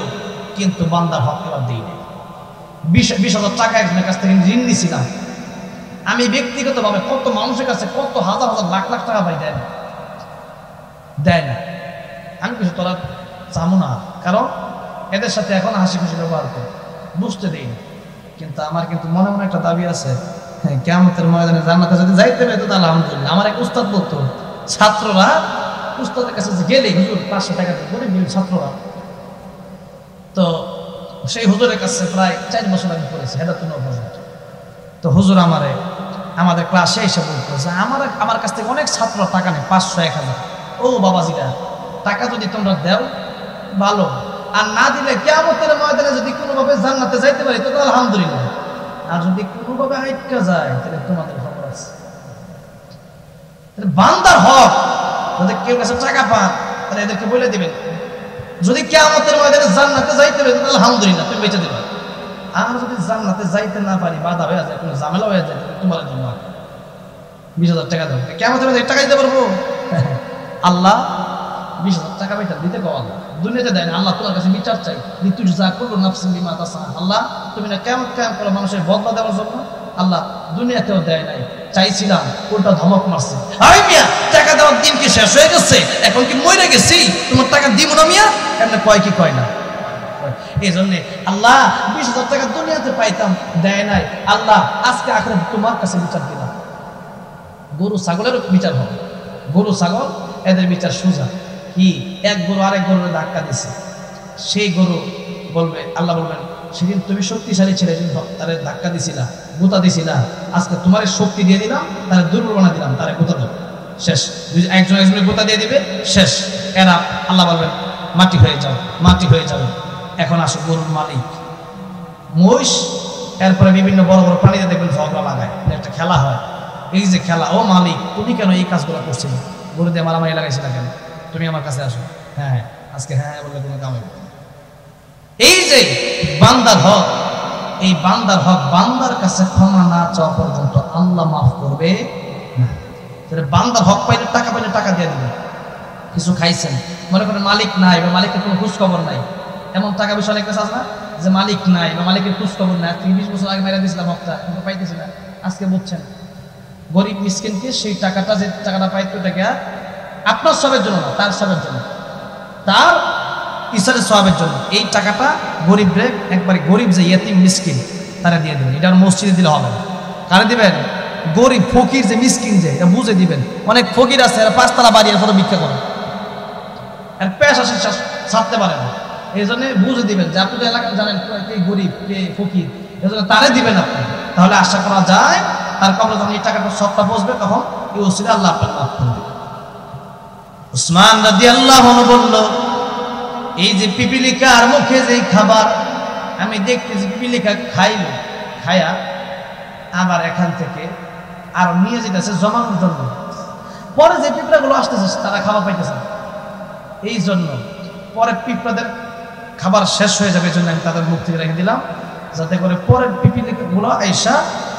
কিন্তু বান্দার হক এবার দিই নেই। 20,000 টাকা একজনের কাছ থেকে ঋণ নিয়েছিলাম আমি ব্যক্তিগতভাবে, কত মানুষের কাছে কত হাজার হাজার লাখ লাখ টাকা পাই, দেয় না। আমি কিছু তোরা চামো না, কারণ এদের সাথে এখন হাসি খুশি ব্যবহার করে বুঝতে দেই। কিন্তু আমার কিন্তু মনে মনে একটা দাবি আছে, হ্যাঁ কিয়ামতের ময়দানে জান্নাতে যদি যাইতে পারে তো আলহামদুলিল্লাহ। আমার এক উস্তাদ বলতো, ছাত্ররা উস্তাদের কাছে গেলে হুজুর 500 টাকা করে গরিব ছাত্ররা, তো সেই হুজুরের কাছে প্রায় 4 বছর আগে পড়েছে হেদায়েতুন নূর পর্যন্ত। তো হুজুর আমাদের ক্লাসে এসে বলতো যে আমার কাছ থেকে অনেক ছাত্র টাকা নেই, 500 1000। ও বাবাজিরা, টাকা যদি তোমরা দাও ভালো, আর না দিলে কিয়ামতের ময়দানে যদি কোনোভাবে জান্নাতে যাইতে পারি তো আলহামদুলিল্লাহ, আর যদি কোনোভাবে আটকা যায় তাহলে তোমাদের খবর আছে। বান্দার হক, যদি কেউ কাছে টাকা পান তাহলে এদেরকে বলে দিবেন, যদি কিয়ামতের ময়দানে জান্নাতে যাইতে পারি তো আলহামদুলিল্লাহ, তুমি বেঁচে দেবে। আর যদি জান্নাতে যাইতে না পারি, বাধা হয়ে যায়, কোনো ঝামেলা হয়ে যায়, তোমার জন্য 20,000 টাকা দেবো, কিয়ামতের মধ্যে টাকা দিতে পারবো? আল্লাহ 20,000 টাকা বেটা দিতে পারো, আল্লাহ দুনিয়াতে দেয় না। আল্লাহ তোমার কাছে বিচার চাই, লিতুজা কুল্লু নাফসিন বিমা তাসআ। আল্লাহ তুমি না কিয়ামত কায়েম করো মানুষের বদলা দেওয়ার জন্য, আল্লাহ দুনিয়াতেও দেয় নাই, চাইছিলাম, উল্টা ধমক মারছে। আরে মিয়া, টাকা দেওয়ার দিন কি শেষ হয়ে গেছে? এখন কি মরে গেছি? তোমার টাকা দিব না মিয়া? এমনি কয় কি কয় না? এই জন্যে আল্লাহ 20,000 টাকা দুনিয়াতে পাইতাম, দেয় নাই। আল্লাহ আজকে আখিরাতে তোমার কাছে বিচার দিলাম। গরু ছাগলের বিচার হবে, গরু ছাগল এদের বিচার সোজা। কি, এক গরু আরেক গরুর ধাক্কা দিছে, সেই গরু বলবে, আল্লাহ বলবেন সেদিন তুমি শক্তিশালী ছেলে, তারে ধাক্কা দিছিলা, গুতা দিছিলা, আজকে তোমার শক্তি দিয়ে দিলাম, তারে দুর্বল বানা দিলাম, তারে গুতা দাও, শেষ। একজন একজনের গুতা দিয়ে দিবে, শেষ। এরা আল্লাহ বলবেন মাটি হয়ে যাও, মাটি হয়ে যাবে। এখন আসো গরুর মালিক মহিষ, এরপরে বিভিন্ন বড় বড় প্রাণীতে দেখবেন ঝগড়া লাগায়, একটা খেলা হয়। এই যে খেলা, ও মালিক তুমি কেন এই কাজগুলো করছিলে? গরু দিয়ে মারামারি লাগাইছিল কেন? তুমি আমার কাছে আসো। হ্যাঁ আজকে হ্যাঁ বললে কোনো কাম হবে। এই যে বান্দার হক, এই বান্দার হক, বান্দার কাছে ক্ষমা না চাওয়া পর্যন্ত আল্লাহ মাফ করবে না। বান্দার হক পাইলে, টাকা পাইলে টাকা দিয়ে দিবে। কিছু খাইছেন, মনে করেন মালিক নাই বা মালিকের কোনো খোঁজ খবর নাই, এমন টাকা পয়সা অনেক কাছে আছে না, যে মালিক নাই বা মালিকের খোঁজ খবর নাই, 20 বছর আগে মেরে দিয়েছিলাম হকটা, কিন্তু পাইতেছি না, আজকে বুঝছেন। গরিব মিসকিনকে সেই টাকাটা, যে টাকাটা পাইতো, টাকা আপনার সবের জন্য না, তার সবের জন্য, তার ঈশ্বরের সবের জন্য। এই টাকাটা গরিবরে, একবারে গরিব যে ইয়েতিম মিসকিন, তারা দিয়ে দেবেন। এটা মসজিদে দিলে হবে না। কারে দিবেন? গরিব ফকির যে মিসকিন, যে এটা বুঝে দিবেন। অনেক ফকির আছে, এরা 5 তলা বাড়ি এর ভিক্ষা করে, আর পেশা ছাড়তে পারে না। এই জন্য বুঝে দিবেন যে আপনি এলাকা জানেন কে গরিব কে ফকির, এই জন্য তারে দিবেন আপনি। তাহলে আশা করা যায় তার কবরে যখন এই টাকাটা সবটা বসবে, তখন এই ওসিলা আল্লাহ আপনার মাফ করবে। উসমান রাদিয়াল্লাহু আনহু বলল, এই যে পিপিলিকার মুখে যে খাবার আমি দেখতেছি, পিপিলিকা খাইল, খায়া আবার এখান থেকে আর নিয়ে যেতেছে জমানোর জন্য। পরে যে পিঁপড়াগুলো আসতেছে তারা খাবার পাইতেছে, এই জন্য পরে পিঁপড়াদের খাবার শেষ হয়ে যাবে, এই জন্য আমি তাদের মুখ থেকে রেখে দিলাম, যাতে করে পরের পিপিলিকাগুলো আইসা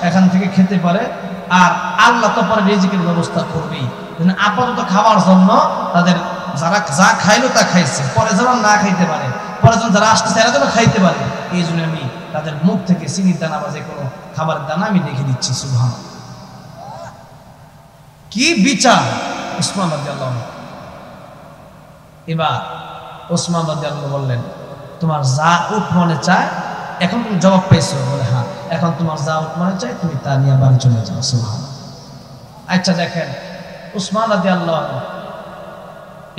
এখান থেকে খেতে পারে। আর আল্লাহ তো পরে রিজিকের ব্যবস্থা করবেই, আপাতত খাওয়ার জন্য তাদের যারা যা খাইলো তা খাইছে, পরে যারা না খাইতে পারে, পরে যখন যারা আসতেছে এরা যেন খাইতে পারে, এই জন্য আমি তাদের মুখ থেকে চিনির দানা বা যে কোনো খাবারের দানা আমি রেখে দিচ্ছি। সুবহানাল্লাহ, কি বিচার উসমান রাদিয়াল্লাহু আনহু। এবার উসমান রাদিয়াল্লাহু আনহু বললেন, তোমার যা উঠ মনে চায়, এখন তুমি জবাব পেয়েছো? বলে হ্যাঁ, এখন তোমার যা উঠ মনে চায় তুমি তা নিয়ে বাড়ি চলে যাও। সুবহানাল্লাহ। আচ্ছা দেখেন, উসমান রাদিয়াল্লাহু আনহু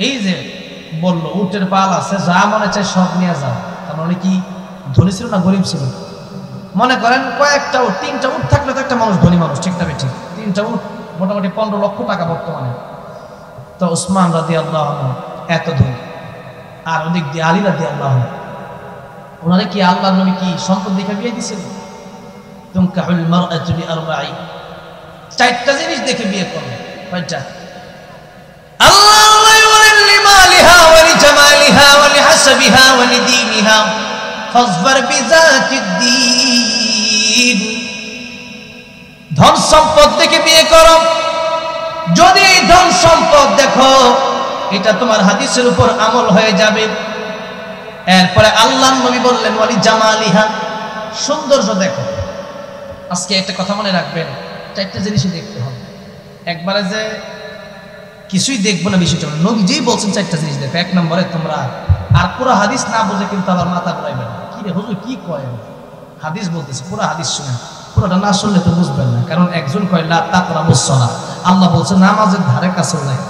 এই যে বললো উটের পাল আছে, যা মনে চায় সব নিয়ে যাও, তার মানে কি ধনী ছিল না গরিব ছিল? মনে করেন কয়েকটা উট, 3টা উট থাকলে তো একটা মানুষ ধনী মানুষ, ঠিক না ঠিক? 3টা উট মোটামুটি 15 লক্ষ টাকা বর্তমানে। তো উসমান রাদিয়াল্লাহু আনহু এত ধনী, আর ওদিক দিয়ে আলী রাদিয়াল্লাহু আনহু, ওনারে কি আল্লাহর নবী কি সম্পদ দেখে বিয়ে দিয়েছিল? তুনকাহুল মারআতু লিআরবাঈ, 4টা জিনিস দেখে বিয়ে করবে। কয়টা? আল্লাহ বলেন লিমালিহা ওয়া লিজামালিহা ওয়া লিহাসাবিহা ওয়া লিদীনিহা ফাসবার বিযাতিদ্দীন। ধন সম্পদ দেখে বিয়ে করো, যদি এই ধন সম্পদ দেখো এটা তোমার হাদিসের উপর আমল হয়ে যাবে। এরপরে আল্লাহর নবী বললেন ওয়ালি জামালিহা, সৌন্দর্য দেখো। আজকে একটা কথা মনে রাখবেন, 4টা জিনিসই দেখতে হবে, একবারে যে কিছুই দেখবো না বিষয়টা। নবী যেই বলছেন 4টা জিনিস দেখো, 1 নম্বরে তোমরা আর পুরো হাদিস না বুঝে কিন্তু আবার মাথা ঘুরাইবে না, কি রে হুজুর কি কয়, হাদিস বলতেছে, পুরো হাদিস শুনেন, পুরোটা না শুনলে তো বুঝবেন না। কারণ একজন কয় লা তাকরাবুস সালাহ, আল্লাহ বলছে নামাজের ধারে কাছে নাই,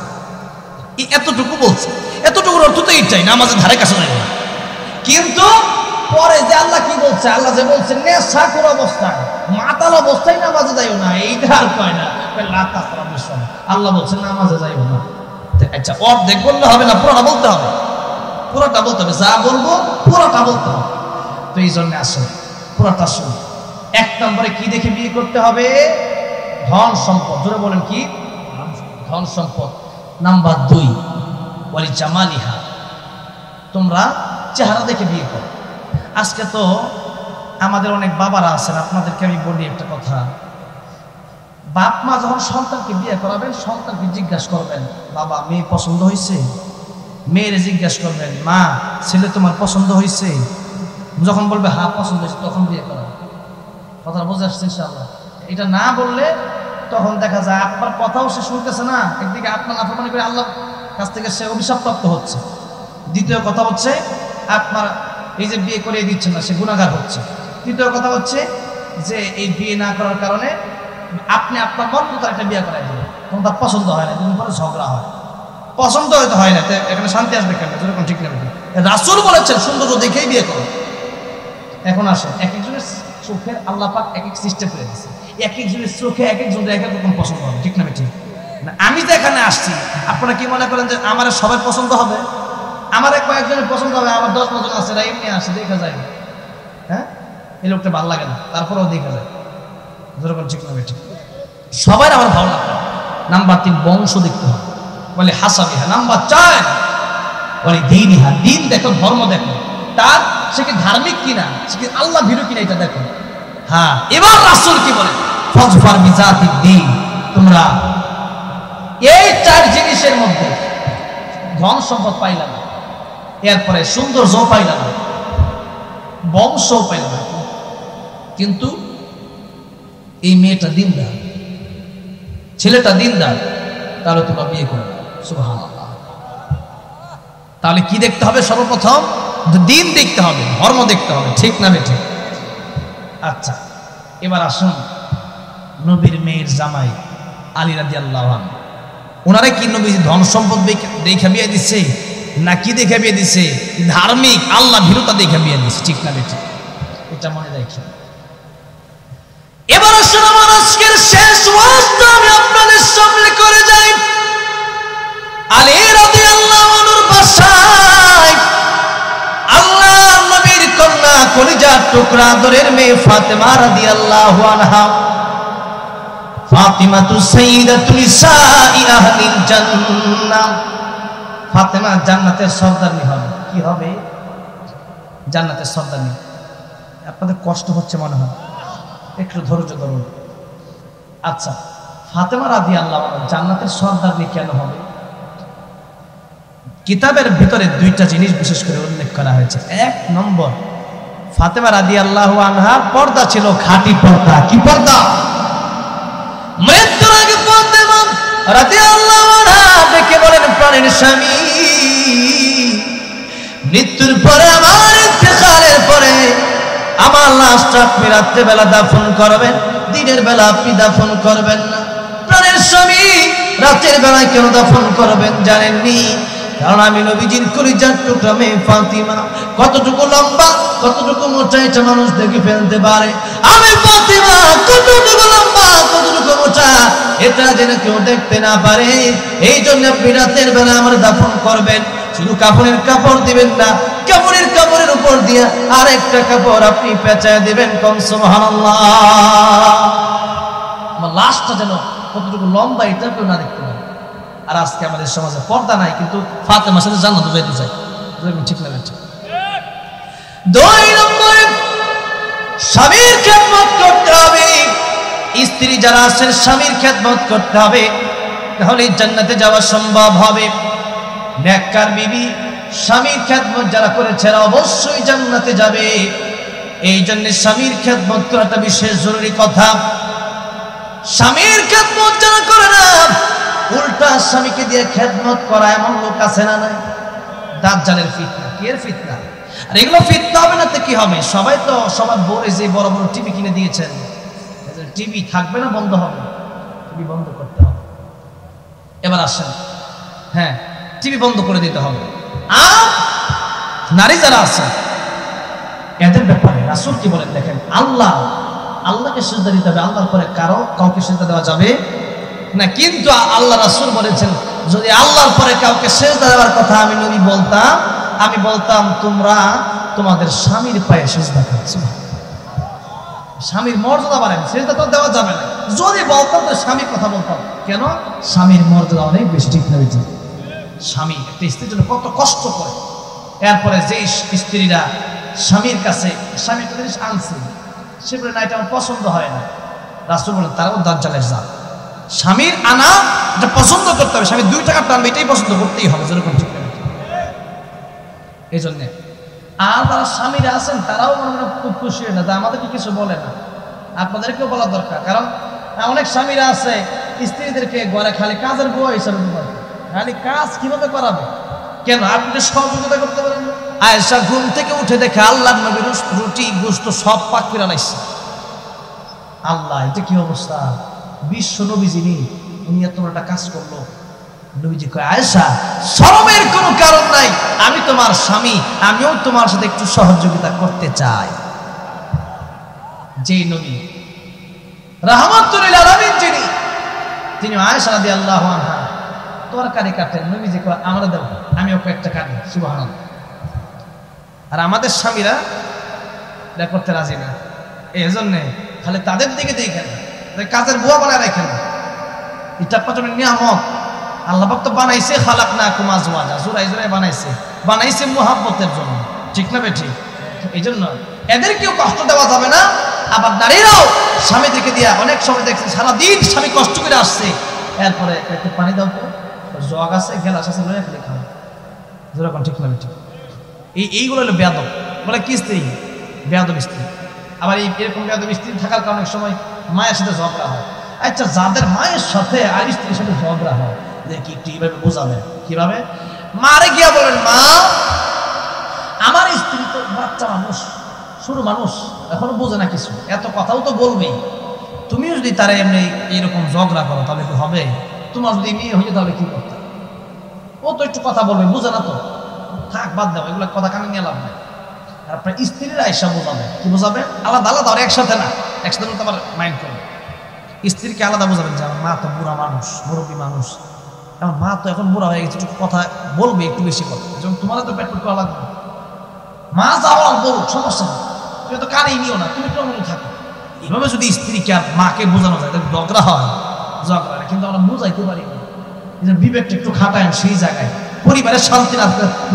এতটুকু বলছে, এতটুকুর অর্থ তো এইটাই, নামাজের ধারে কাছে নাই। কিন্তু পরে যে আল্লাহ কি বলছে, আল্লাহ যে বলছে নেশাখোর অবস্থায়, মাতাল অবস্থায় নামাজে যাইও না, এইটা আর কয় না লা তাকরাবুস সালাহ, আল্লাহ বলছে নামাজে যাইও না। আচ্ছা, অর্ধেক বললে হবে না, পুরোটা বলতে হবে, পুরোটা বলতে হবে, যা বলবো পুরোটা বলতে হবে। তো এই জন্য আসলে পুরোটা শুন। 1 নম্বরে কি দেখে বিয়ে করতে হবে? ধন সম্পদ। জোরে বলেন কি? ধন সম্পদ। নাম্বার 2 ওয়ালি জামালিহা, তোমরা চেহারা দেখে বিয়ে করো। আজকে তো আমাদের অনেক বাবারা আছেন, আপনাদেরকে আমি বলি একটা কথা, বাপ মা যখন সন্তানকে বিয়ে করাবেন, সন্তানকে জিজ্ঞাসা করবেন বাবা মেয়ে পছন্দ হয়েছে, মেয়েরে জিজ্ঞাসা করবেন মা ছেলে তোমার পছন্দ হয়েছে, যখন বলবে হ্যাঁ পছন্দ হয়েছে তখন বিয়ে করা। কথা বুঝে আসছে ইনশাআল্লাহ? এটা না বললে তখন দেখা যায় আপনার কথাও সে শুনতেছে না, একদিকে আপনার নাফরমানি করে আল্লাহর কাছ থেকে সে অভিশাপ্ত হচ্ছে, দ্বিতীয় কথা হচ্ছে আপনার এই যে বিয়ে করে দিচ্ছেন না সে গুনাহগার হচ্ছে, তৃতীয় কথা হচ্ছে যে এই বিয়ে না করার কারণে আপনি আপনার মন মতো একটা বিয়ে করাই দিলেন, তখন তার পছন্দ হয় না, দুদিন পরে ঝগড়া হয়, পছন্দ হয়তো হয় না, এখানে শান্তি আসবে কেন? যেরকম ঠিক না, রাসূল বলেছেন সৌন্দর্য দেখেই বিয়ে করো। এখন আসেন, এক একজনের চোখের আল্লাহ পাক এক এক সিস্টেম করে দিয়েছে, এক একজনের চোখে এক একজনের এক এক রকম পছন্দ হবে, ঠিক না ঠিক? আমি তো এখানে আসছি, আপনারা কি মনে করেন যে আমার সবাই পছন্দ হবে? আমার কয়েকজনের পছন্দ হবে, আমার 10-15 জন আছে এমনি আসে, দেখা যায় হ্যাঁ এই লোকটা ভালো লাগে না, তারপরেও দেখা যায়, যেরকম ঠিক না ঠিক? সবাই আমার ভালো লাগবে। নাম্বার 3 বংশ দেখতে হবে, বলে হাসাবিহা। নাম্বার 4 বলে দীনিহা, দিন দেখো, ধর্ম দেখো, তার সে কি ধার্মিক কিনা, সে কি আল্লাহ ভীরু কিনা, এটা দেখো। হ্যাঁ, এবার রাসূল কি বলে? ফাজফার বিজাতিদ্দীন, তোমরা এই 4 জিনিসের মধ্যে ধন সম্পদ পাইলাম না, এরপরে সৌন্দর্য পাইলাম না, বংশও পাইলাম না, কিন্তু এই মেয়েটা দিনদার, ছেলেটা দিনদার, তাহলে তোমরা বিয়ে করো। সুবহানাল্লাহ। তাহলে কি দেখতে হবে? সর্বপ্রথম দিন দেখতে হবে, ধর্ম দেখতে হবে, ঠিক না ঠিক? আচ্ছা, এবার আসুন নবীর মেয়ের জামাই আলী রাদিয়াল্লাহু আনহু, ওনারা কি নবী ধন সম্পদ দেখে বিয়ে দিচ্ছে না কি দেখে বিয়ে দিচ্ছে? ধার্মিক আল্লাহ ভীরুতা দেখে বিয়ে দিচ্ছে, ঠিক না ঠিক? এটা মনে রাখি। এবার আসুন আমার আজকের শেষ ওয়াজটা আমি আপনাদের সামনে করে যাই। আলী রাদিয়াল্লাহু টুকরা আদরের মেয়ে ফাতেমা রাদিয়াল্লাহু আনহা, ফাতিমাতু সাইয়্যিদাতু নিসাই আহলিল জান্নাহ। ফাতেমা জান্নাতের সর্দারনি হবে। কি হবে? জান্নাতের সর্দারনি। আপনাদের কষ্ট হচ্ছে মনে হয়, একটু ধৈর্য ধরুন। আচ্ছা, ফাতেমা রাদিয়াল্লাহু আনহা জান্নাতের সর্দারনি কেন হবে? কিতাবের ভিতরে দুইটা জিনিস বিশেষ করে উল্লেখ করা হয়েছে। এক নম্বর, ফাতেমা রাদিয়াল্লাহু আনহার পর্দা ছিল খাঁটি পর্দা। কি পর্দা? মৃত্যুর আগে ফাতেমা রাদিয়াল্লাহু আনহা ডেকে বলেন, প্রাণের স্বামী, মৃত্যুর পরে আমার ইন্তেকালের পরে আমার লাশটা আপনি রাত্রে বেলা দাফন করবেন, দিনের বেলা আপনি দাফন করবেন না। প্রাণের স্বামী, রাতের বেলায় কেন দাফন করবেন জানেননি? কারণ আমি নবীজির কলিজার টুকরা মেয়ে ফাতিমা, কতটুকু লম্বা কতটুকু মোটা এটা মানুষ দেখে ফেলতে পারে। আমি ফাতিমা কতটুকু লম্বা কতটুকু মোটা এটা যেন কেউ দেখতে না পারে, এই জন্য আপনি রাতের বেলা আমার দাফন করবেন। শুধু কাপড়ের কাপড় দিবেন না, কাপড়ের কাপড়ের উপর দিয়ে আরেকটা কাপড় আপনি পেঁচায় দিবেন। কোন সুবহানাল্লাহ। আমার লাশটা যেন কতটুকু লম্বা এটা কেউ না দেখতে পারে। আর আজকে আমাদের সমাজে পর্দা নাই, কিন্তু ফাতেমার সাথে জান্নাতে যাইতে চাই। ঠিক না? ঠিক। দুই নম্বরে, স্বামীর খেদমত করতে হবে। স্ত্রী যারা আছেন স্বামীর খেদমত করতে হবে, তাহলে জান্নাতে যাওয়া সম্ভব হবে। নেককার বিবি স্বামীর খেদমত যারা করেছে অবশ্যই জান্নাতে যাবে। এই জন্য স্বামীর খেদমত করাটা বিশেষ জরুরি কথা। স্বামীর খেদমত যারা করে না, উল্টা স্বামীকে দিয়ে খেদমত করা এমন লোক আছে না? নাই? দাজ্জালের ফিতনা। কি এর ফিতনা? আর এগুলো ফিতনা হবে না তো কি হবে? সবাই তো সবার বড় যে বড় বড় টিভি কিনে দিয়েছেন, টিভি থাকবে না, বন্ধ হবে। টিভি বন্ধ করতে হবে। এবার আসেন, হ্যাঁ, টিভি বন্ধ করে দিতে হবে। আর নারী যারা আছে এদের ব্যাপারে রাসূল কি বলেন দেখেন, আল্লাহকে সিজদা দিতে হবে, আল্লাহর পরে কাউকে সিজদা দেওয়া যাবে না। কিন্তু আল্লাহ রাসূল বলেছেন, যদি আল্লাহর পরে কাউকে সিজদা দেওয়ার কথা আমি নবী বলতাম, আমি বলতাম তোমরা তোমাদের স্বামীর পায়ে সিজদা করছো। স্বামীর মর্যাদা বাড়েন, সিজদা তো দেওয়া যাবে না। যদি বলতাম তো স্বামীর কথা বলতাম। কেন? স্বামীর মর্যাদা অনেক বেশি। ঠিক না? স্বামী একটা স্ত্রীর জন্য কত কষ্ট করে। এরপরে যে স্ত্রীরা স্বামীর কাছে স্বামীর জিনিস আনছে, সে বলে না এটা আমার পছন্দ হয় না, রাসূল বলেন তারাও দাজ্জালের জাত। স্বামীর আনা এটা পছন্দ করতে হবে, স্বামী 2 টাকা টানবে এটাই পছন্দ করতেই হবে। যেরকম ঠিক না? এই জন্য আর যারা স্বামীরা আছেন তারাও মনে মনে খুব খুশি হয় না, আমাদেরকে কিছু বলে না। আপনাদেরকেও বলা দরকার, কারণ অনেক স্বামীরা আছে স্ত্রীদেরকে ঘরে খালি কাজের বউ হিসাবে করে, খালি কাজ কিভাবে করাবে। কেন? আপনি তো সহযোগিতা করতে পারেন। আয়েশা ঘুম থেকে উঠে দেখে আল্লাহর নবীর রুটি গোশত সব পাক করে আনাইছে। আল্লাহ, এটা কি অবস্থা! বিশ্ব নবী যিনি, উনি এত বড় একটা কাজ করলো। নবীজি কয়, আয়েশা শরমের কোনো কারণ নাই, আমি তোমার স্বামী, আমিও তোমার সাথে একটু সহযোগিতা করতে চাই। যে নবী রাহমাতুল লিল আলামিন তিনি আয়েশা রাদিয়াল্লাহু আনহা তরকারি কাটেন, নবীজি কয় আমরা দেব, আমি ওকে একটা কাটি। সুবহানাল্লাহ। আর আমাদের স্বামীরা এটা করতে রাজি না। এই জন্যে খালি তাদের দিকে দেখেন, কাজের বুয়া বানায় রাখেন। এটা পাচনের নিয়ামত আল্লাহ পাক তো বানাইছে, খালাকনাকুম আজওয়াজা, জোড়ায় জোড়ায় বানাইছে মুহাব্বতের জন্য। ঠিক না বেঠিক? এই জন্য এদেরকেও কষ্ট দেওয়া যাবে না। আবার নারীরাও স্বামীদেরকে দিয়া অনেক সময় দেখছে সারাদিন স্বামী কষ্ট করে আসছে, এরপরে একটু পানি দাও তো, জগ আছে গ্লাস আছে লয়ে খালি খাও। যেরকম ঠিক না বেঠিক? এইগুলো হলো বেয়াদব। বলে কি স্ত্রী? বেয়াদব স্ত্রী। আবার এরকম বেয়াদব স্ত্রী থাকার কারণে অনেক সময় মায়ের সাথে ঝগড়া হয়। আচ্ছা, যাদের মায়ের সাথে আর স্ত্রীর সাথে ঝগড়া হয়, দেখি একটু এইভাবে বোঝাবেন। কিভাবে? মারে গিয়া বলেন, মা আমার স্ত্রী তো বাচ্চা মানুষ, শুরু মানুষ, এখনো বোঝে না কিছু, এত কথাও তো বলবেই। তুমিও যদি তারা এমনি এইরকম ঝগড়া করো তাহলে কি হবে? তোমার যদি মেয়ে হয়ে তাহলে কি করতে? ও তো একটু কথা বলবে, বুঝে না তো, থাক বাদ দাও, এগুলো কথা কানে নিয়ে লাভ নাই। আর আপনার স্ত্রীরা এসব বোঝাবে। কি বোঝাবে? আলাদা আলাদা, আর একসাথে না। একসাথে তো আবার মাইন্ড করবে। স্ত্রীকে আলাদা বোঝাবেন যে আমার মা তো বুড়া মানুষ, মুরব্বী মানুষ, আমার মা তো এখন বুড়া হয়ে গেছে, একটু কথা বলবে, একটু বেশি কথা, যেমন তোমার তো পেট করা লাগবে। মা যা বলার বলুক, সমস্যা নেই, তুমি তো কানেই নিও না, তুমি কেমন থাকো। এইভাবে যদি স্ত্রীকে আর মাকে বোঝানো যায় তাহলে ঝগড়া হয়, ঝগড়া। কিন্তু আমরা বুঝাইতে পারি না, বিবেকটা একটু খাটায় সেই জায়গায়। পরিবারের শান্তি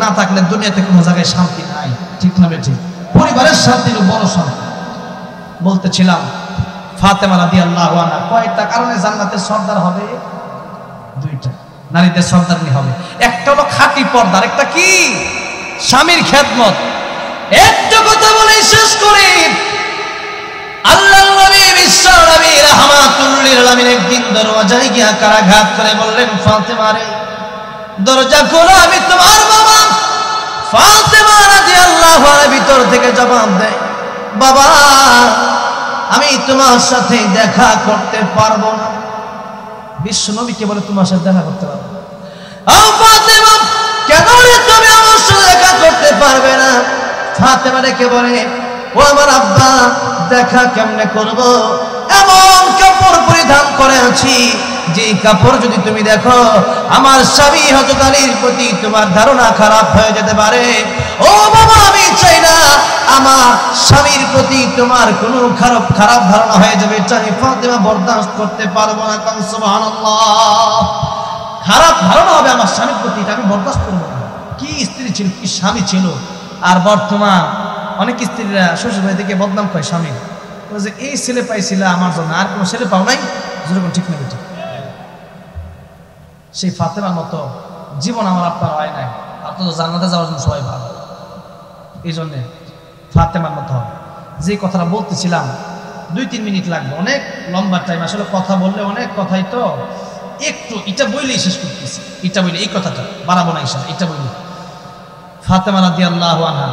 না থাকলে দুনিয়াতে কোনো জায়গায় শান্তি নাই, ঠিক না বেঠিক? পরিবারের শান্তি হলো বড় শান্তি। বলতেছিলাম ফাতেমা রাদিয়াল্লাহু আনহা কয়টা কারণে জান্নাতের সর্দার হবে? দুইটা, নারীদের সর্দারনি হবে। একটা হলো খাঁটি পর্দার, একটা কি? স্বামীর খেদমত। একটা কথা বলে শেষ করি। আল্লাহর নবী বিশ্ব নবী রাহমাতুল লিল আলামিন একদিন দরজায় গিয়ে কারাঘাত করে বললেন, ফাতেমা রে দরজা খোলো, আমি তোমার বাবা। ফাতেমা রাদিয়াল্লাহু আনহা ভিতর থেকে জবাব দেয়, বাবা আমি তোমার সাথে দেখা করতে পারবো না। বিশ্ব নবীকে বলে তোমার সাথে দেখা করতে পারবো না? ও ফাতেমা, কেন রে তুমি আমার সাথে দেখা করতে পারবে না? ফাতেমা রেখে বলে, ও আমার আব্বা, দেখা কেমনে করব? এমন কাপড় পরিধান করে আছি যে কাপড় যদি তুমি দেখো আমার স্বামী হযরত আলীর প্রতি তোমার ধারণা খারাপ হয়ে যেতে পারে। ও বাবা, আমি চাই না আমার স্বামীর প্রতি তোমার কোনো খারাপ ধারণা হয়ে যাবে, চাই ফাতেমা বরদাস্ত করতে পারবো না। কারণ সুবহানাল্লাহ, খারাপ ধারণা হবে আমার স্বামীর প্রতি, এটা আমি বরদাস্ত করবো না। কি স্ত্রী ছিল, কি স্বামী ছিল। আর বর্তমান অনেক স্ত্রীরা শ্বশুর বাড়ি থেকে বদনাম করে স্বামী, যে এই ছেলে পাইছিল আমার জন্য, আর কোনো ছেলে পাও নাই। যেরকম ঠিক না বেটি? সেই ফাতেমার মতো জীবন আমার আপনার হয় নাই। আপনার তো জান্নাতে যাওয়ার জন্য সবাই ভালো, এই জন্যে ফাতেমার মতো হবে। যে কথাটা বলতেছিলাম 2-3 মিনিট লাগবে, অনেক লম্বা টাইম। আসলে কথা বললে অনেক কথাই তো, একটু এটা বইলেই শেষ করতেছি। এটা বইলে এই কথাটা বাড়াবো না ইনশাআল্লাহ। এটা বইলে ফাতেমা রাদিয়াল্লাহু আনহা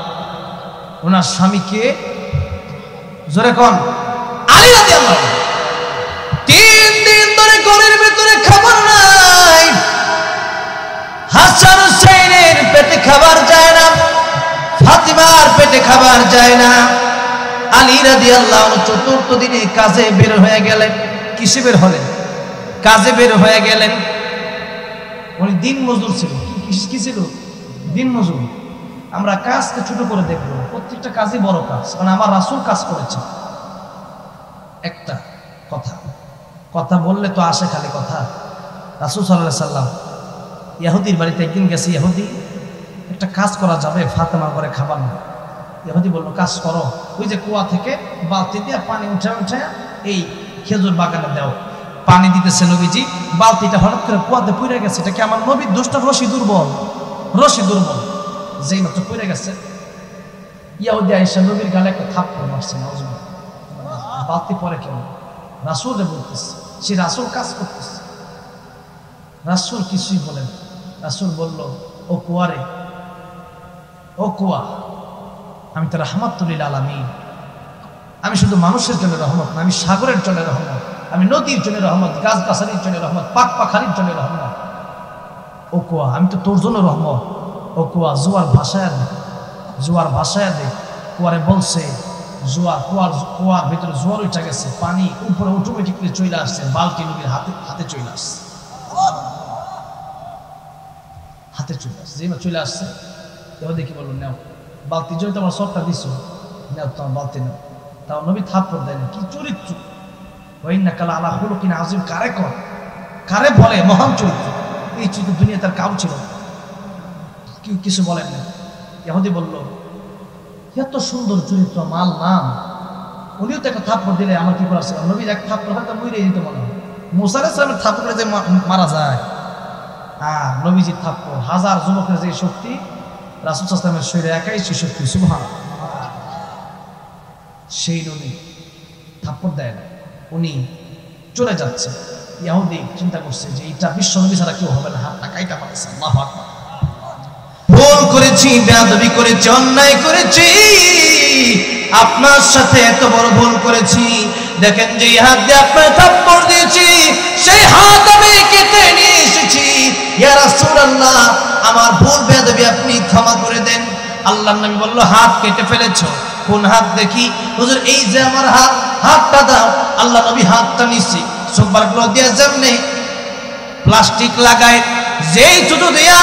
ওনার স্বামীকে, জোরে কোন, আলী রাদিয়াল্লাহু আনহু 3 দিন ধরে ঘরের ভিতরে খাবার নাই। হাসান হুসাইনের পেটে খাবার যায় না, ফাতিমার পেটে খাবার যায় না। আলী রাদিয়াল্লাহু আনহু 4th দিনে কাজে বের হয়ে গেলেন। কিসে বের হলেন? কাজে বের হয়ে গেলেন। উনি দিন মজদুর ছিল। কি ছিল? দিন মজদুর। আমরা কাজকে ছোট করে দেখবো, প্রত্যেকটা কাজই বড় কাজ, কারণ আমার রাসূল কাজ করেছে। একটা কথা বললে তো আসে খালি কথা। রাসূল সাল্লাল্লাহু আলাইহি সাল্লাম ইহুদির বাড়িতে একদিন গেছে। ইহুদি, একটা কাজ করা যাবে, ফাতেমার ঘরে খাবার না। ইহুদি বলল, কাজ করো, ওই যে কুয়া থেকে বালতি দিয়ে পানি উঠে এই খেজুর বাগানে দাও। পানি দিতেছে নবীজি, বালতিটা হঠাৎ করে কুয়াতে পড়ে গেছে। এটা কি আমার নবীর দোষটা? রশি দুর্বল, যেই মাত্র পড়ে গেছে, ইহুদি আয়েশা নবীর গালে একটা থাপ্পড় মারছে। নাউজুবিল্লাহ। বালতি পরে কেন? রাসূলে বলতেছে, সে রাসূল কাজ করতেছে। রাসূল কিছুই বলেন। রাসূল বলল, ও কুয়ারে, ও কুয়া, আমি তো রাহমাতুল লিল আলামিন। আমি শুধু মানুষের জন্য রহমত না, আমি সাগরের জন্য রহমত, আমি নদীর জন্য রহমত, গাছ গাছালির জন্য রহমত, পাক পাখালির জন্য রহমত। ও কুয়া, আমি তো তোর জন্য রহমত। ও কুয়া, জোয়ার ভাসায়া দে। কুয়ারে বলছে, কুয়ার ভিতরে জোয়ার উঠে গেছে, পানি উপরে অটোমেটিকলি চলে আসছে, বালতি নবীর হাতে চলে আসছে, যেমন চলে আসছে। এবার দেখি বললো, নেও বালতি, যদি তোমার সবটা দিছো, নেও তোমার বালতি নেও। তাও নবী থাপ্পড় দেয় না। কি চরিত্র! ওয়াইন্নাকা লাআলা খুলুকিন আযীম, কারে বলে মহান চরিত্র। এই চরিত্র দুনিয়া তার কাউ ছিল, কিছু বলেন না। ইহুদি বলল, এত সুন্দর চরিত্র, মাল নাম, উনিও তো একটা থাপ্পড় দিলে আমার কি করার ছিল? নবীর এক থাপ্পড় হয়তো মরে যেত মনে হয়। মুসা আলাইহিস সালামের থাপ্পড়ে যে মারা যায়, নবীজির থাপ্পড়, হাজার যুবকের যে শক্তি, রাসূল সাল্লাল্লাহু আলাইহি ওয়াসাল্লামের শরীরে একাই সে শক্তি। সুবহানাল্লাহ। সেই নবী থাপ্পড় দেয় না, উনি চলে যাচ্ছে। ইহুদি চিন্তা করছে যে এটা বিশ্ব নবী ছাড়া কেউ হবে না, হাতটা কাইটা পাচ্ছে। আল্লাহু আকবার। ভুল করেছি, বেয়াদবি করেছি, অন্যায় করেছি, আপনার সাথে এত বড় ভুল করেছি। দেখেন যে হাত দিয়ে আপনার থাপ্পড় দিয়েছি, সেই হাত আমি কেটে নিয়ে এসেছি। ইয়া রাসূলুল্লাহ, আমার ভুল বেয়াদবি আপনি ক্ষমা করে দেন। আল্লাহর নবী বলল, হাত কেটে ফেলেছো? কোন হাত দেখি? হুজুর, এই যে আমার হাতটা দাও। আল্লাহ নবী হাতটা নিচ্ছে, সুবহানাল্লাহ দিয়া যেমনে প্লাস্টিক লাগায়, যেই জুতো দিয়া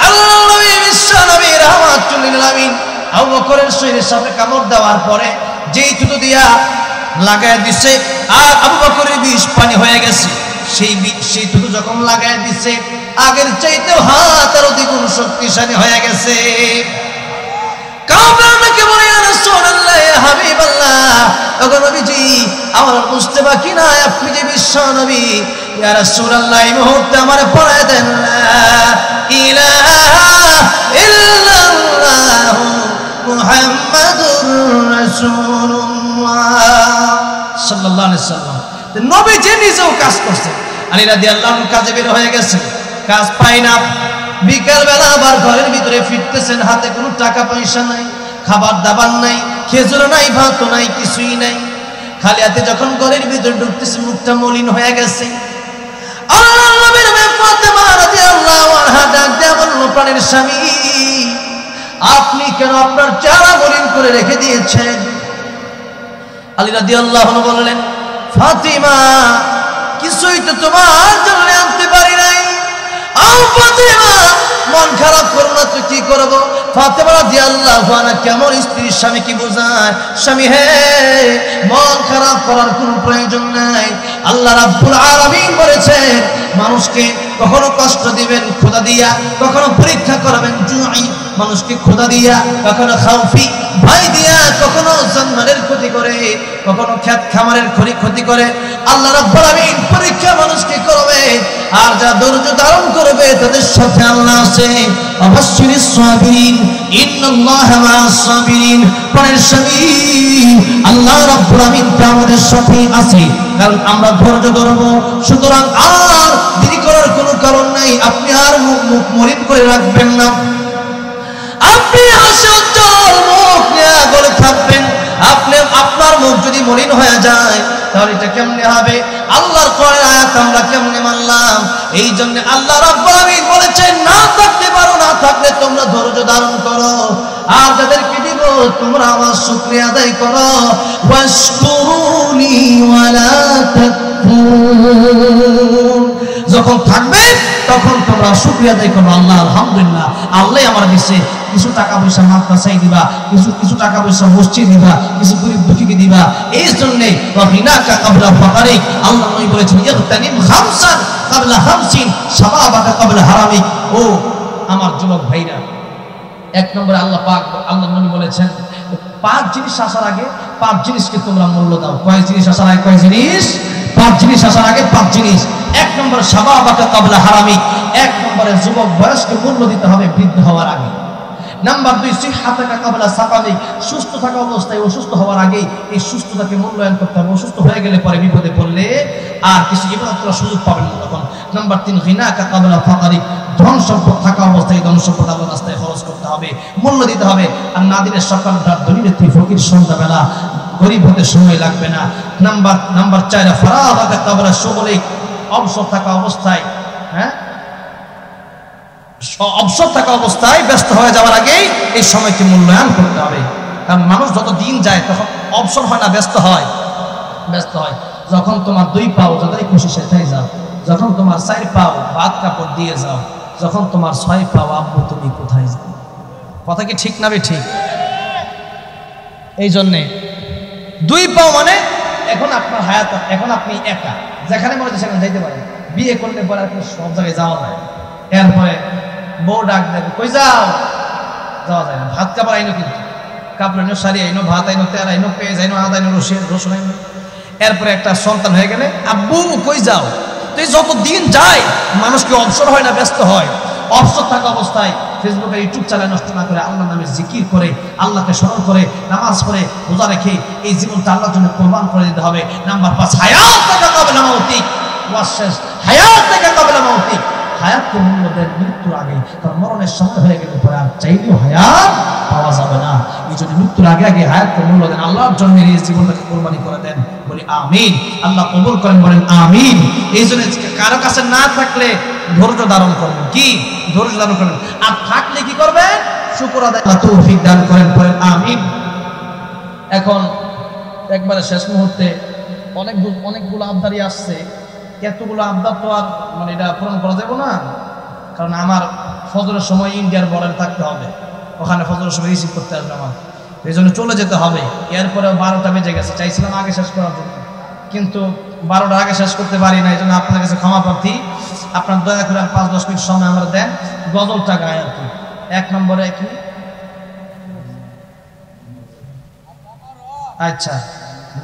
আল্লাহ নবী বিশ্ব নবী রাহমাতুল লিল আলামিন আবু বকরের শরীরের সাথে কামড় দেওয়ার পরে যেই থুতু দিয়া লাগায় দিছে আর আবু বকরের বিষ পানি হয়ে গেছে। সেই থুতু যখন লাগায় দিছে আগের চাইতেও হাত আরো দ্বিগুণ শক্তিশালী হয়ে গেছে। কাফেরকে বলে ইয়া রাসূলুল্লাহ ইয়া হাবিবাল্লাহ, ওগো নবীজি আমার বুঝতে বাকি না আপনি যে বিশ্ব নবী। ইয়া রাসূলুল্লাহ এই মুহূর্তে আমারে পড়ায় দেন লা ইলাহা ইল্লাল্লাহ মুহাম্মাদুর রাসূলুল্লাহ সাল্লাল্লাহু আলাইহি সাল্লাম। নবী যে নিজেও কাজ করছে, আলী রাদিয়াল্লাহু আনহু কাজে বের হয়ে গেছে, কাজ পায় না। বিকাল বেলা আবার ঘরের ভিতরে ফিরতেছেন, হাতে কোনো টাকা পয়সা নাই, খাবার দাবার নাই, খেজুর নাই, ভাত নাই, কিছুই নাই। খালি হাতে যখন ঘরের ভিতরে ঢুকতেছে মুখটা মলিন হয়ে গেছে। আল্লাহর নবীর মেয়ে ফাতেমা রাদিয়াল্লাহু আনহা ডাক দিয়ে বলল, প্রাণের স্বামী আপনি কেন আপনার চেহারা মলিন করে রেখে দিয়েছেন? আলী রাদিয়াল্লাহু আনহু বললেন, ফাতিমা কিছুই তো তোমার জন্য আনতে পারি নাই। ফাতিমা মন খারাপ করো না, তো কি করব? ফাতেমা রাদিয়াল্লাহু আনহা কেমন স্ত্রীর স্বামী কি বোঝায়, স্বামী হে মন খারাপ করার কোনো প্রয়োজন নাই। আল্লাহ রাব্বুল আলামিন বলেছেন মানুষকে কখনো কষ্ট দিবেন খোদা দিয়া, কখনো পরীক্ষা করবেন জুই মানুষকে খোদা দিয়া, কখনো খাউফি ভয় দিয়া, কখনো জান্নাতের ক্ষতি করে, কখনো ক্ষেত খামারের ক্ষতি করে। আল্লাহ রাব্বুল আলামিন পরীক্ষা মানুষকে করবে, আর যা ধৈর্য ধারণ করবে তাদের সাথে আল্লাহ আছে। অবশ্যই সাবিরিন ইন্নাল্লাহা মা'আস সাবিরিন। প্রাণের স্বামী আল্লাহ রাব্বুল আলামিন আমাদের সাথে আছে, কারণ আমরা ধৈর্য ধরব। সুতরাং আর দেরি করার কোনো কারণ নাই। আপনি আর মুখ মলিন করে রাখবেন না, আপনি হাসি উজ্জ্বল মুখ নিয়ে গড়ে থাকবেন। আপনার মুখ যদি মলিন হয়ে যায় তাহলে এটা কেমনে হবে? আল্লাহর কোরআনের আয়াত আমরা কেমনে মানলাম? এই জন্য আল্লাহ রাব্বুল আলামিন বলেছেন না থাকতে পারো, না থাকলে তোমরা ধৈর্য ধারণ করো, আর যাদেরকে দিব তোমরা আমার শুকরিয়া আদায় করো। ওয়াশকুরুনি ওয়ালা তাকফুরুন। যখন থাকবে তখন তোমরা শুকরিয়া আদায় করো, আল্লাহ আলহামদুলিল্লাহ আল্লাহ আমার দিছে, কিছু টাকা পয়সা মাদ্রাসায় দিবা, কিছু টাকা পয়সা মসজিদ দিবা, কিছু গরিব দুঃখীকে দিবা। এই জন্য ওয়াহিনাকা ক্বাবলা ফাকারিক, আল্লাহ নবী বলেছেন ইগতানিম খামসান ক্বাবলা খামসিন শাবাবাকা ক্বাবলা হারামিক। ও আমার যুবক ভাইরা, এক নম্বরে আল্লাহ নবী বলেছেন 5 জিনিস আসার আগে 5 জিনিসকে তোমরা মূল্য দাও। কয় জিনিস আসার আগে কয় জিনিস? 5 জিনিস আসার আগে 5 জিনিস। এক নম্বরে শাবাবাকা ক্বাবলা হারামিক, এক নম্বরে যুবক বয়সকে মূল্য দিতে হবে বৃদ্ধ হওয়ার আগে। নাম্বার 2 সিহহাতাকা ক্বাবলা সাকামিক, সুস্থ থাকা অবস্থায় অসুস্থ হওয়ার আগে এই সুস্থতাকে মূল্যায়ন করতে হবে। অসুস্থ হয়ে গেলে পরে বিপদে পড়লে আর কিছু ইবাদত করার সুযোগ পাবেন না তখন। নাম্বার 3 গিনাকা ক্বাবলা ফাকারিক, ধন সম্পদ থাকা অবস্থায় ধন সম্পদ আল্লাহর রাস্তায় খরচ করতে হবে, মূল্য দিতে হবে। আর না দিলে সকাল রাত ধনীর থেকে ফকির সন্ধ্যাবেলা, গরিব হতে সময় লাগবে না। নাম্বার 4 ফারাগাকা ক্বাবলা শুগলিক, অবসর থাকা অবস্থায় অবসর থাকা অবস্থায় ব্যস্ত হয়ে যাওয়ার আগেই এই সময়কে মূল্যায়ন করতে হবে। কারণ মানুষ যত দিন যায় তখন অবসর হয় না, ব্যস্ত হয়। যখন তোমার 2 পাও যাতে খুশি সেটাই যাও, যখন তোমার 4 পাও ভাত কাপড় দিয়ে যাও, যখন তোমার 6 পাও আব্বু তুমি কোথায় যাও। কথা কি ঠিক না? ঠিক। এই জন্যে 2 পাও মানে এখন আপনার হায়াত, এখন আপনি একা, যেখানে মনে হচ্ছে সেখানে যাইতে পারেন। বিয়ে করলে পরে আপনি সব জায়গায় যাওয়া যায়, এরপরে বউ ডাক দেবে কই যাও, যাওয়া যায় না। ভাত কাপড় আইনো, কিন্তু কাপড় আইনো, শাড়ি আইনো, ভাত আইনো, তেল আইনো, পেঁয়াজ আইনো, আদা আইনো, রসুন আইনো। এরপরে একটা সন্তান হয়ে গেলে আব্বু কই যাও। তো এই যত দিন যায় মানুষকে অবসর হয় না, ব্যস্ত হয়। অবসর থাকা অবস্থায় ফেসবুকে ইউটিউব চ্যানেল নষ্ট না করে আল্লাহর নামে জিকির করে, আল্লাহকে স্মরণ করে, নামাজ পড়ে, রোজা রেখে এই জীবনটা আল্লাহর জন্য কোরবান করে দিতে হবে। নাম্বার 5 হায়াতাকা ক্বাবলা মাউতিক, ওয়াশেষ হায়াতাকা ক্বাবলা মাউতিক, হায়াতকে মূল্য দেন মৃত্যুর আগে। কারণ মরণের সময় হয়ে গেলে পরে আর চাইলেও হায়াত পাওয়া যাবে না। এই জন্য মৃত্যুর আগে আগে হায়াতকে মূল্য দেন, আল্লাহর জন্য এই জীবনটাকে কোরবানি করে দেন। বলি আমিন। আল্লাহ কবুল করেন, বলেন আমিন। এই জন্য কারো কাছে না থাকলে ধৈর্য ধারণ করবেন। কি ধৈর্য ধারণ করবেন? আর থাকলে কি করবেন? শুকর আদায় তৌফিক দান করেন, বলেন আমিন। এখন একবারে শেষ মুহূর্তে অনেকগুলো আবদারি আসছে। এতগুলো আবদার তো আর মানে এটা পূরণ করা যাবে না, কারণ আমার ফজরের সময় ইন্ডিয়ার বর্ডারে থাকতে হবে, ওখানে ফজরের সময় রিসিভ করতে আসবে আমার। এই জন্য চলে যেতে হবে। এরপরেও 12টা বেজে গেছে, চাইছিলাম আগে শেষ করার জন্য, কিন্তু 12টা আগে শেষ করতে পারি না। এই জন্য আপনার কাছে ক্ষমা প্রার্থী, আপনার দয়া করে আর 5-10 মিনিট সময় আমরা দেন, গজলটা গায় আর কি। 1 নম্বরে কি, আচ্ছা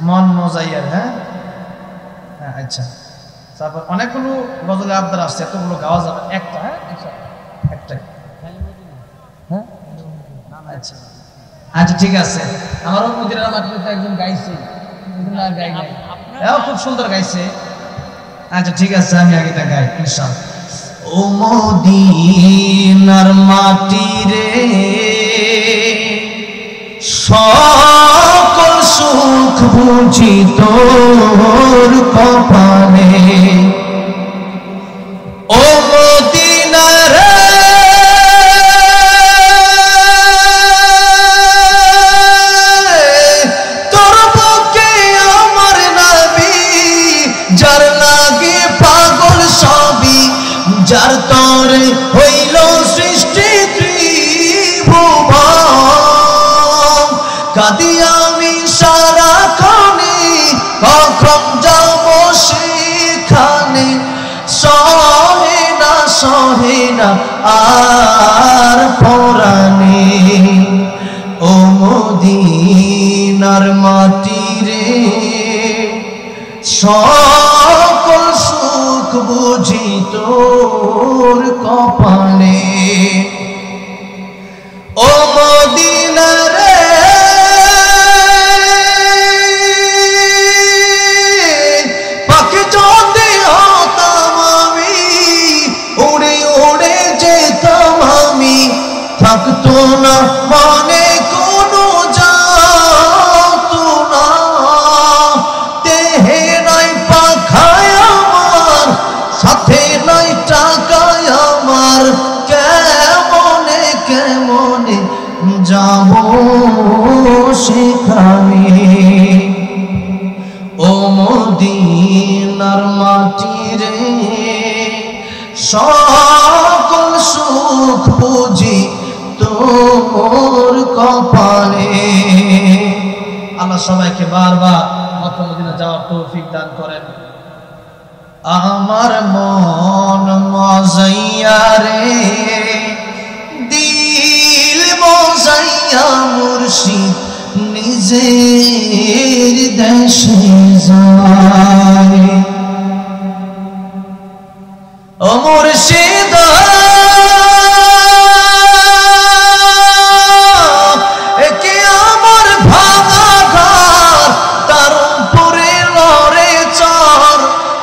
মন মজাইয়ার, হ্যাঁ আচ্ছা। তারপর অনেকগুলো গজলের আবদার আসছে, এতগুলো গাওয়া যাবে, একটা, হ্যাঁ একটাই, হ্যাঁ আচ্ছা আচ্ছা ঠিক আছে। আমারও মদিনার মাটিতে একজন গাইছে, খুব সুন্দর গাইছে। আচ্ছা ঠিক আছে, আমি আগেটা গাই ইনশাআল্লাহ। ও মদিনার মাটি রে, সকল সুখ বুঝি তোর কপালে। ও মদিনা রে, তোর বুকে আমার নবী, যার লাগে পাগল সবই, যার তরে হইল সৃষ্টি ত্রিভুবন। কাঁদি আমি সারাক্ষণে, কখন যাব সেখানে, সহে না আর পরাণে। ও মদিনার মাটি রে, সকল সুখ বুঝি তোর কপালে। ও মদিনা রে, পাখি যদি হতাম আমি, উড়ে উড়ে যেতাম আমি, থাকতো না মনে কোনো যাতনা। দেহে নাই পাখায় আমার, সাথে নাই টাকায় আমার, কেমনে কেমনে যাব সেখানে। ও মদিনার মাটি রে, সকল সুখ বুঝি তোর কপালে। আল্লাহ সবাইকে বারবার মক্কা মদিনা যাওয়ার তৌফিক দান করেন। আমার মন মজাইয়া রে, দিল মজাইয়া মুর্শিদ নিজের দেশে যায়। ও মুর্শিদ একে আমার ভাঙা ঘর, তার উপরে লড়ে চর,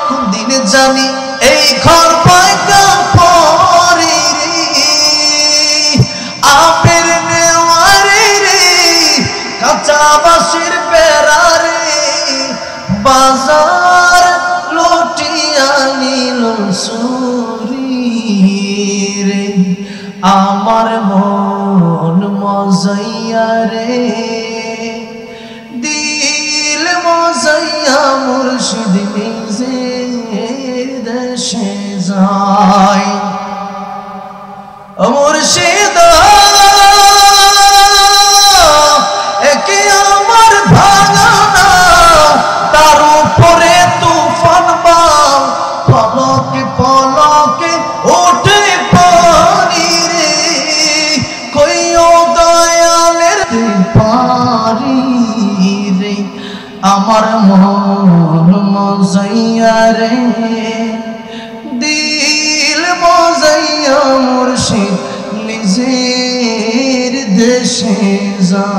কোন দিনে জানি এই ঘর পাইকা পরে রে। আপের নেওয়ারে রে, কাঁচা বাঁশের বেড়া রে, বাজার লুটিয়া নিল চুরি রে। আমার মন মজাইয়া রে, দিল মজাইয়া মুর্শিদ নিজের দেশে যায়। মুর্শিদ একে আমার ভাঙা না, তার উপরে তুফান বাও, পলকে পলকে ওঠে পানি রে। কইও দয়ালের পারি রে, আমার মন মজাইয়া রে, দিল মজাইয়া মুর্শিদ নিজের দেশে যা।